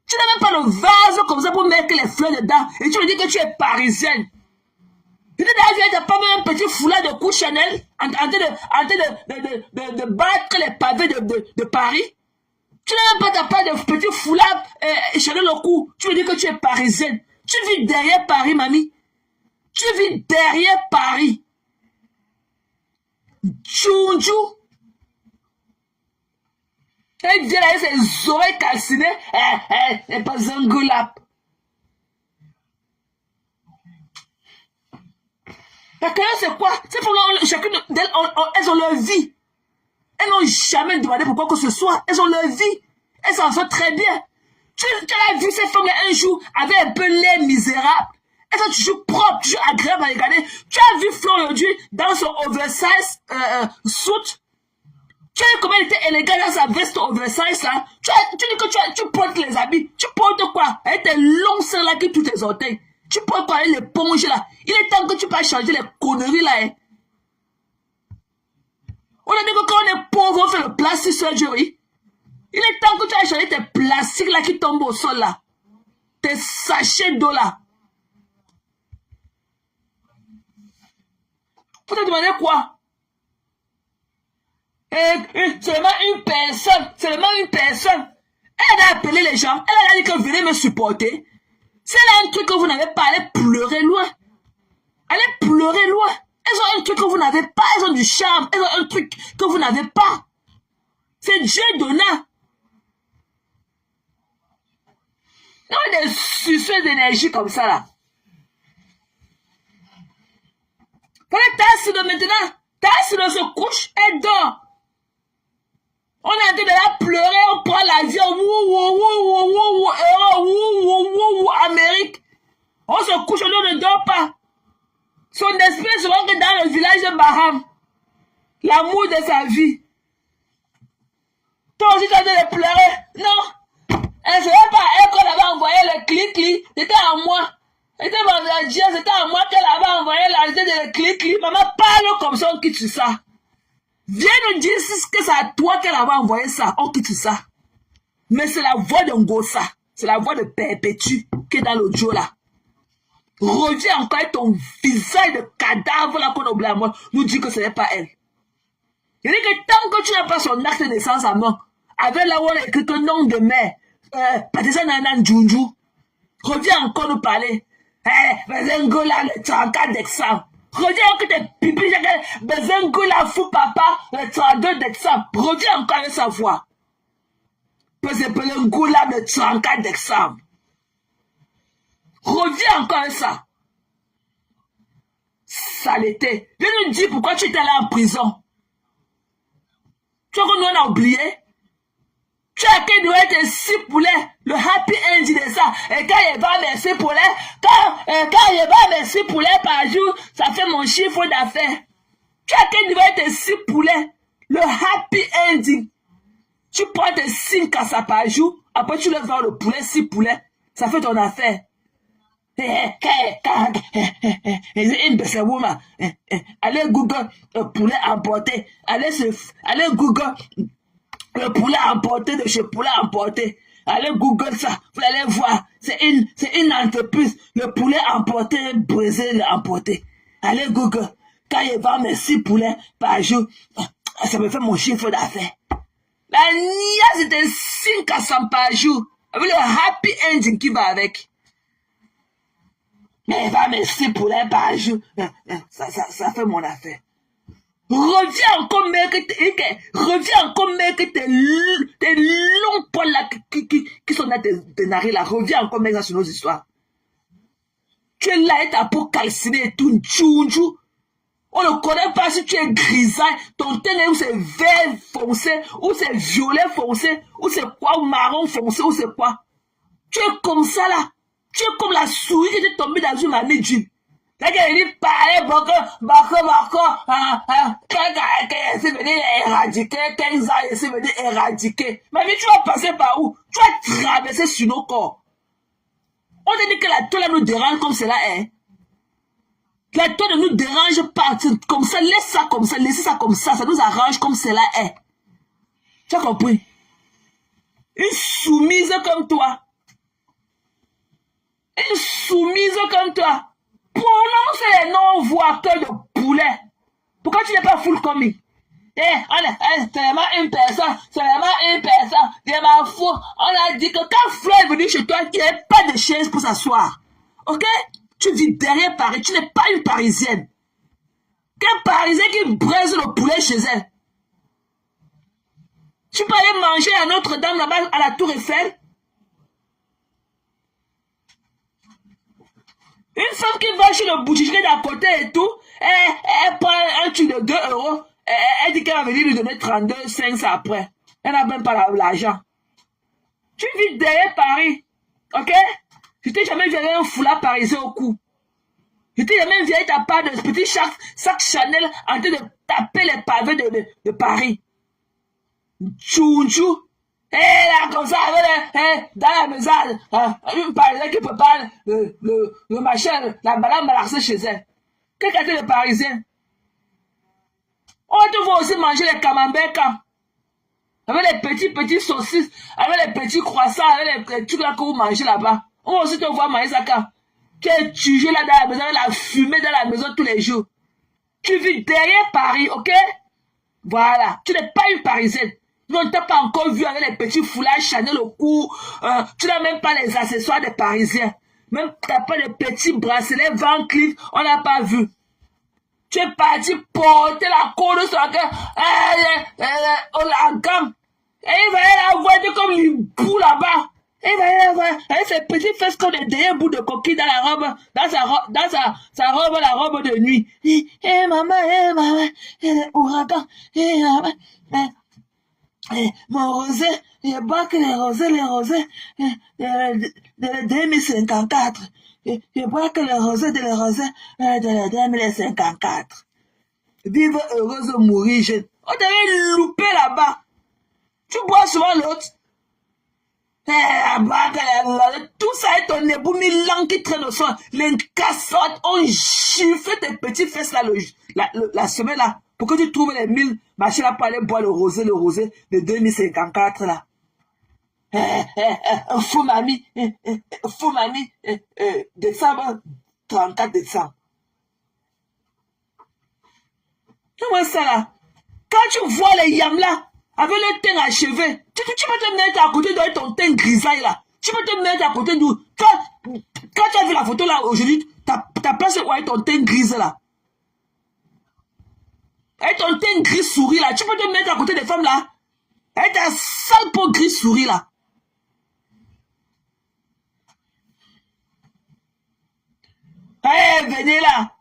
Tu n'as même pas le vase comme ça pour mettre les fleurs dedans. Et tu me dis que tu es parisienne. Peut-être d'ailleurs, tu n'as pas même un petit foulard de cou Chanel en train de battre les pavés de Paris. Tu n'as même pas ta part de petit foulard Chanel au cou. Tu me dis que tu es parisienne. Tu vis derrière Paris, mamie. Tu vis derrière Paris. Tchounchou. Elle vient avec ses oreilles calcinées. Elle pas Angola. La carrière, c'est quoi? C'est pour chacune d'elles, elles ont leur vie. Elles n'ont jamais demandé pourquoi que ce soit. Elles ont leur vie. Elles s'en sortent très bien. Tu as vu ces femmes-là un jour avec un peu l'air misérable. Elles sont toujours propres, toujours agréables à regarder. Tu as vu Flo aujourd'hui dans son oversize suit. Tu as vu comment elle était élégante dans sa veste oversize là. Tu dis que tu portes les habits. Tu portes quoi? Avec tes longs seins là qui touchent tes orteils. Tu portes quoi avec les ponges là. Il est temps que tu passes changer les conneries là. Hein. On a dit que quand on est pauvre, on fait le plastic surgery. Il est temps que tu ailles changer tes plastiques là qui tombent au sol là. Tes sachets d'eau là. On t'a demandé quoi? Seulement une personne. Elle a appelé les gens. Elle a dit que venez me supporter. Si elle a un truc que vous n'avez pas, allez pleurer loin. Allez pleurer loin. Elles ont un truc que vous n'avez pas. Elles ont du charme. Elles ont un truc que vous n'avez pas. C'est Dieu donnant. Non, des suceurs d'énergie comme ça là. Voilà, Tassino maintenant. Tassino se couche et dort. On est en train de la pleurer, on prend l'avion. Amérique. On se couche, on ne dort pas. Son esprit se rentre dans le village de Baham. L'amour de sa vie. Toi aussi, tu as de pleurer. Non. Elle ne savait pas elle qu'on avait envoyé le clic-clic. C'était à moi. C'était à moi qu'elle avait envoyé la idée de le clic-clic. Maman, parle comme ça, on quitte ça. Viens nous dire que c'est à toi qu'elle avait envoyé ça. On quitte ça. Mais c'est la voix de Ngosa. C'est la voix de Perpétue qui est dans l'audio là. Reviens encore avec ton visage de cadavre là qu'on oublie à moi. Nous dit que ce n'est pas elle. Il dit que tant que tu n'as pas son acte de naissance à main, avec là où on a écrit que nom de mère, Patissa Nanan Djunju, reviens encore nous parler. Bezengola le 34 d'exemple. Reviens encore tes pipis, Bezengola fou papa le 32 d'exemple. Reviens encore avec sa voix. Bezengola le 34 d'exemple. Reviens encore avec ça. Saleté. Viens nous dire pourquoi tu étais là en prison. Tu vois que nous on a oublié. Tu as qu'à nous être 6 poulets. Le happy end de ça. Et quand il va mes 6 poulets, quand il va mes 6 poulets par jour, ça fait mon chiffre d'affaires. Tu as qu'à nous être 6 poulets. Le happy ending. Tu prends tes 5 cassas par jour. Après tu le vends le poulet, 6 poulets. Ça fait ton affaire. Allez Google poulet emporté. Allez Google le poulet emporté de chez poulet emporté. Allez Google ça. Vous allez voir. C'est une entreprise. Le poulet emporté, brisé, emporté. Allez Google. Quand il vend mes 6 poulets par jour, ça me fait mon chiffre d'affaires. La niaise c'était 5 à 100 par jour. Avec le happy ending qui va avec. Mais il va me 6 poulets par jour. Ça fait mon affaire. Reviens encore, mec, que tes longs poils là qui sont dans tes narines là. Reviens encore, mec, sur nos histoires. Tu es là et ta peau calcinée et tout, tchountchou. On ne connaît pas si tu es grisaille, ton teint ou c'est vert foncé, ou c'est violet foncé, ou c'est quoi, ou marron foncé, ou c'est quoi. Tu es comme ça là. Tu es comme la souris qui est tombée dans une mamie d'huile. Là, il dit, parlez beaucoup, c'est venu éradiquer, 15 ans, c'est venu éradiquer. Mamie, tu vas passer par où? Tu vas traverser sur nos corps. On te dit que la toile nous dérange comme cela est. La toile ne nous dérange pas comme ça, laisse ça comme ça, laissez ça comme ça nous arrange comme cela est. Tu as compris? Une soumise comme toi. Une soumise comme toi. Prononce les noms voiteurs de poulet. Pourquoi tu n'es pas full commis? C'est vraiment une personne. Je m'en fous. On a dit que quand Flo est venu chez toi, il n'y avait pas de chaise pour s'asseoir. Ok? Tu vis derrière Paris. Tu n'es pas une Parisienne. Quel Parisien qui braise le poulet chez elle? Tu peux aller manger à Notre-Dame là-bas à la Tour Eiffel? Une femme qui va chez le boucher d'à côté et tout, Elle prend un truc de 2 euros. Elle dit qu'elle va venir lui donner 32, 500 après. Elle n'a même pas l'argent. Tu vis derrière Paris. Ok? Je t'ai jamais vu avec un foulard parisien au cou. Je t'ai jamais vu avec ta part de petit sac Chanel en train de taper les pavés de Paris. Tchou. Et là, comme ça, dans la maison, une parisienne qui prépare le machin, la balade malaxée chez elle. Qu'est-ce qu'il y a de parisien? On te voit aussi manger les camemberts quand? Avec les petits saucisses, avec les petits croissants, avec les trucs là que vous mangez là-bas. On va aussi te voir manger ça quand? Tu es tué là dans la maison, avec la fumée dans la maison tous les jours. Tu vis derrière Paris, ok? Voilà. Tu n'es pas une parisienne. On ne t'a pas encore vu avec les petits foulards Chanel au cou. Tu n'as même pas les accessoires des parisiens. Même tu n'as pas de petits bracelets Van Cleef, on n'a pas vu. Tu es parti porter la côte sur la gamme. Et il va la voir comme une boule là-bas. Et il va la voir avec ses petits fesses comme des derniers bouts de coquille dans la robe, dans sa robe, la robe de nuit. Maman, ouragan, mon rosé, je bois que les rosés de 2054. Je bois que les rosés de 2054. Vive heureuse, mourir jeune. On t'avait loupé là-bas. Tu bois souvent l'autre. Tout ça est ton éboumi langue qui traîne au sol. Les cassottes ont chiffré tes petits fesses là, la semaine là. Pour que tu trouves les 1000 machines là pour aller boire le rosé de 2054 là. Fou mamie, décembre, 34 décembre. Comment ça là? Quand tu vois les yams là, avec le teint achevé, tu peux te mettre à côté de ton teint grisaille là. Tu peux te mettre à côté de... Quand tu as vu la photo là aujourd'hui, ta place où est ton teint gris là. Avec ton teint gris souris là, tu peux te mettre à côté des femmes là. Avec ta sale peau gris souris là. Eh, venez là.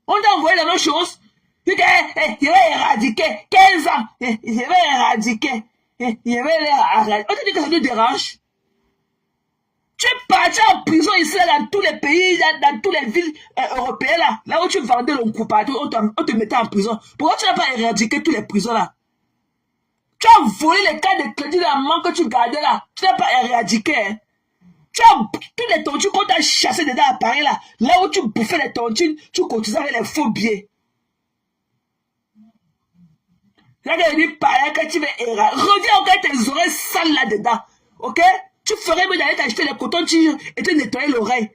On t'a envoyé la même chose. Je vais éradiquer 15 ans. Je vais éradiquer. On te dit que ça te dérange. Tu es parti en prison ici, dans tous les pays, dans toutes les villes européennes, là où tu vendais le coup partout, on te mettait en prison. Pourquoi tu n'as pas éradiqué tous les prisons là? Tu as volé les cartes de crédit de la main que tu gardais là. Tu n'as pas éradiqué. Hein? Tu as tous les tontines qu'on t'a chassé dedans à Paris là. Là où tu bouffais les tontines, tu cotisais avec les faux billets. Là, tu dis pareil que tu veux éradiquer. Reviens encore tes oreilles sales là-dedans. Ok? Tu ferais mieux d'aller t'acheter les cotons-tiges et te nettoyer l'oreille.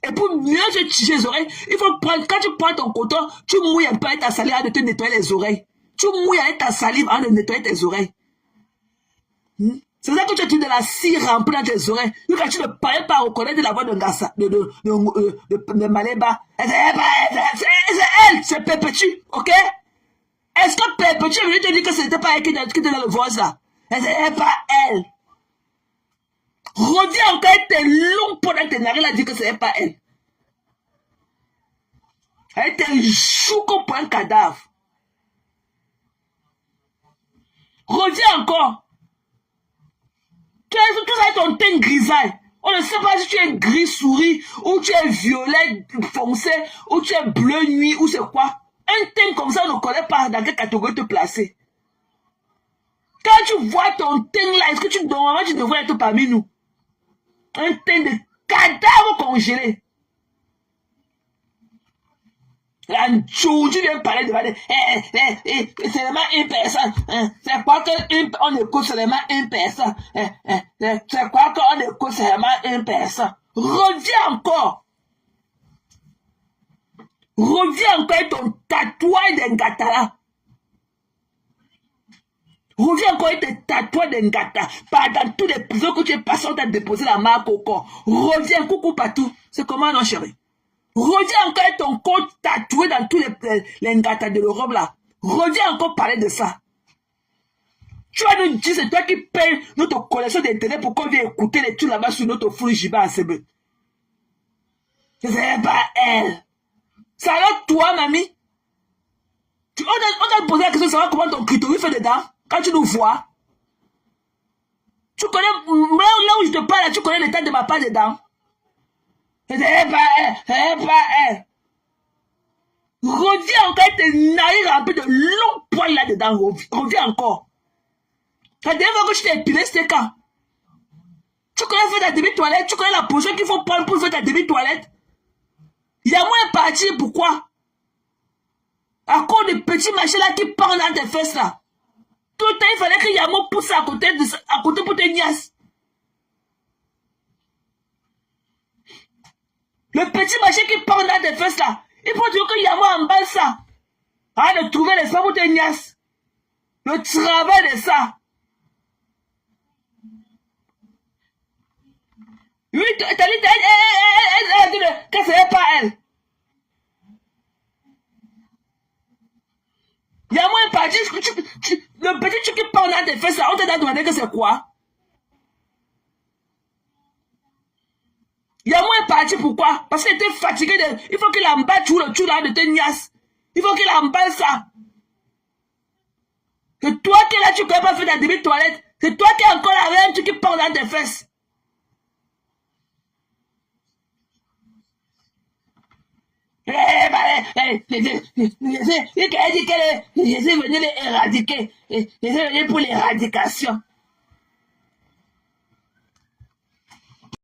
Et pour mieux te tiger les oreilles, il faut prendre, quand tu prends ton coton, tu mouilles un peu avec ta salive avant de te nettoyer les oreilles. Tu mouilles avec ta salive avant de nettoyer tes oreilles. C'est ça que tu as de la cire remplie dans tes oreilles. Quand tu ne parlais pas reconnaître la voix de Ngassa, de Maléba. C'est elle, c'est Perpétue, ok? Est-ce que Perpétue est venue te dire que ce n'était pas elle qui était dans le voice là? C'est pas elle. Reviens encore avec tes longs pots dans tes narines là, dire que ce n'est pas elle. Elle tes joues comme pour un cadavre. Reviens encore. Tu as tout ça ton teint grisaille. On ne sait pas si tu es gris souris, ou tu es violet foncé, ou tu es bleu nuit, ou c'est quoi. Un teint comme ça, on ne connaît pas dans quelle catégorie te placer. Quand tu vois ton teint là, est-ce que tu devrais être parmi nous? Un teint de cadavre congelé. Là, tu viens parler de c'est seulement une personne. C'est quoi qu'on écoute seulement une personne? C'est quoi qu'on écoute seulement une personne? Reviens encore. Reviens encore avec ton tatouage d'Ngata là. Reviens encore avec tes tatouages d'Ngata. Dans tous les prisons que tu es passé, on t'a déposé la marque au corps. Reviens, coucou partout. C'est comment non chérie? Reviens encore avec ton corps tatoué dans tous les Ngata de l'Europe là. Reviens encore parler de ça. Tu vas nous dire, c'est toi qui payes notre collection d'internet pour qu'on vienne écouter les trucs là-bas sur notre full Jiba ACB. C'est pas elle. Ça alors toi, mamie, on t'a posé la question de savoir comment ton clitoris fait dedans, quand tu nous vois. Tu connais, là où je te parle, tu connais l'état de ma part dedans. Reviens encore tes narines remplies de longs poils là-dedans. Reviens encore. La dernière fois que je t'ai épilé, c'était quand? Tu connais faire ta demi-toilette? Tu connais la position qu'il faut prendre pour faire ta demi-toilette? Il y a moins parti, pourquoi? À cause des petits machins là qui partent dans tes fesses là. Tout le temps, il fallait que Yamo pousse à côté pour tes nièces. Le petit machin qui part dans tes fesses là, il faut dire que Yamo emballe ça. Arrête de trouver l'espace pour tes nièces. Le travail de ça. Oui, t'as dit que ce n'est pas elle. Yamo est parti, le petit truc qui part dans tes fesses là, on t'a demandé que c'est quoi? Yamo est parti, pourquoi? Parce qu'il était fatigué il faut qu'il emballe tout le tout là de tes nièces. Il faut qu'il emballe ça. C'est toi qui là, tu ne peux pas faire ta demi-toilette. C'est toi qui es encore avec un truc qui part dans tes fesses. Il dit qu'elle est venue l'éradiquer. Il est venu pour l'éradication.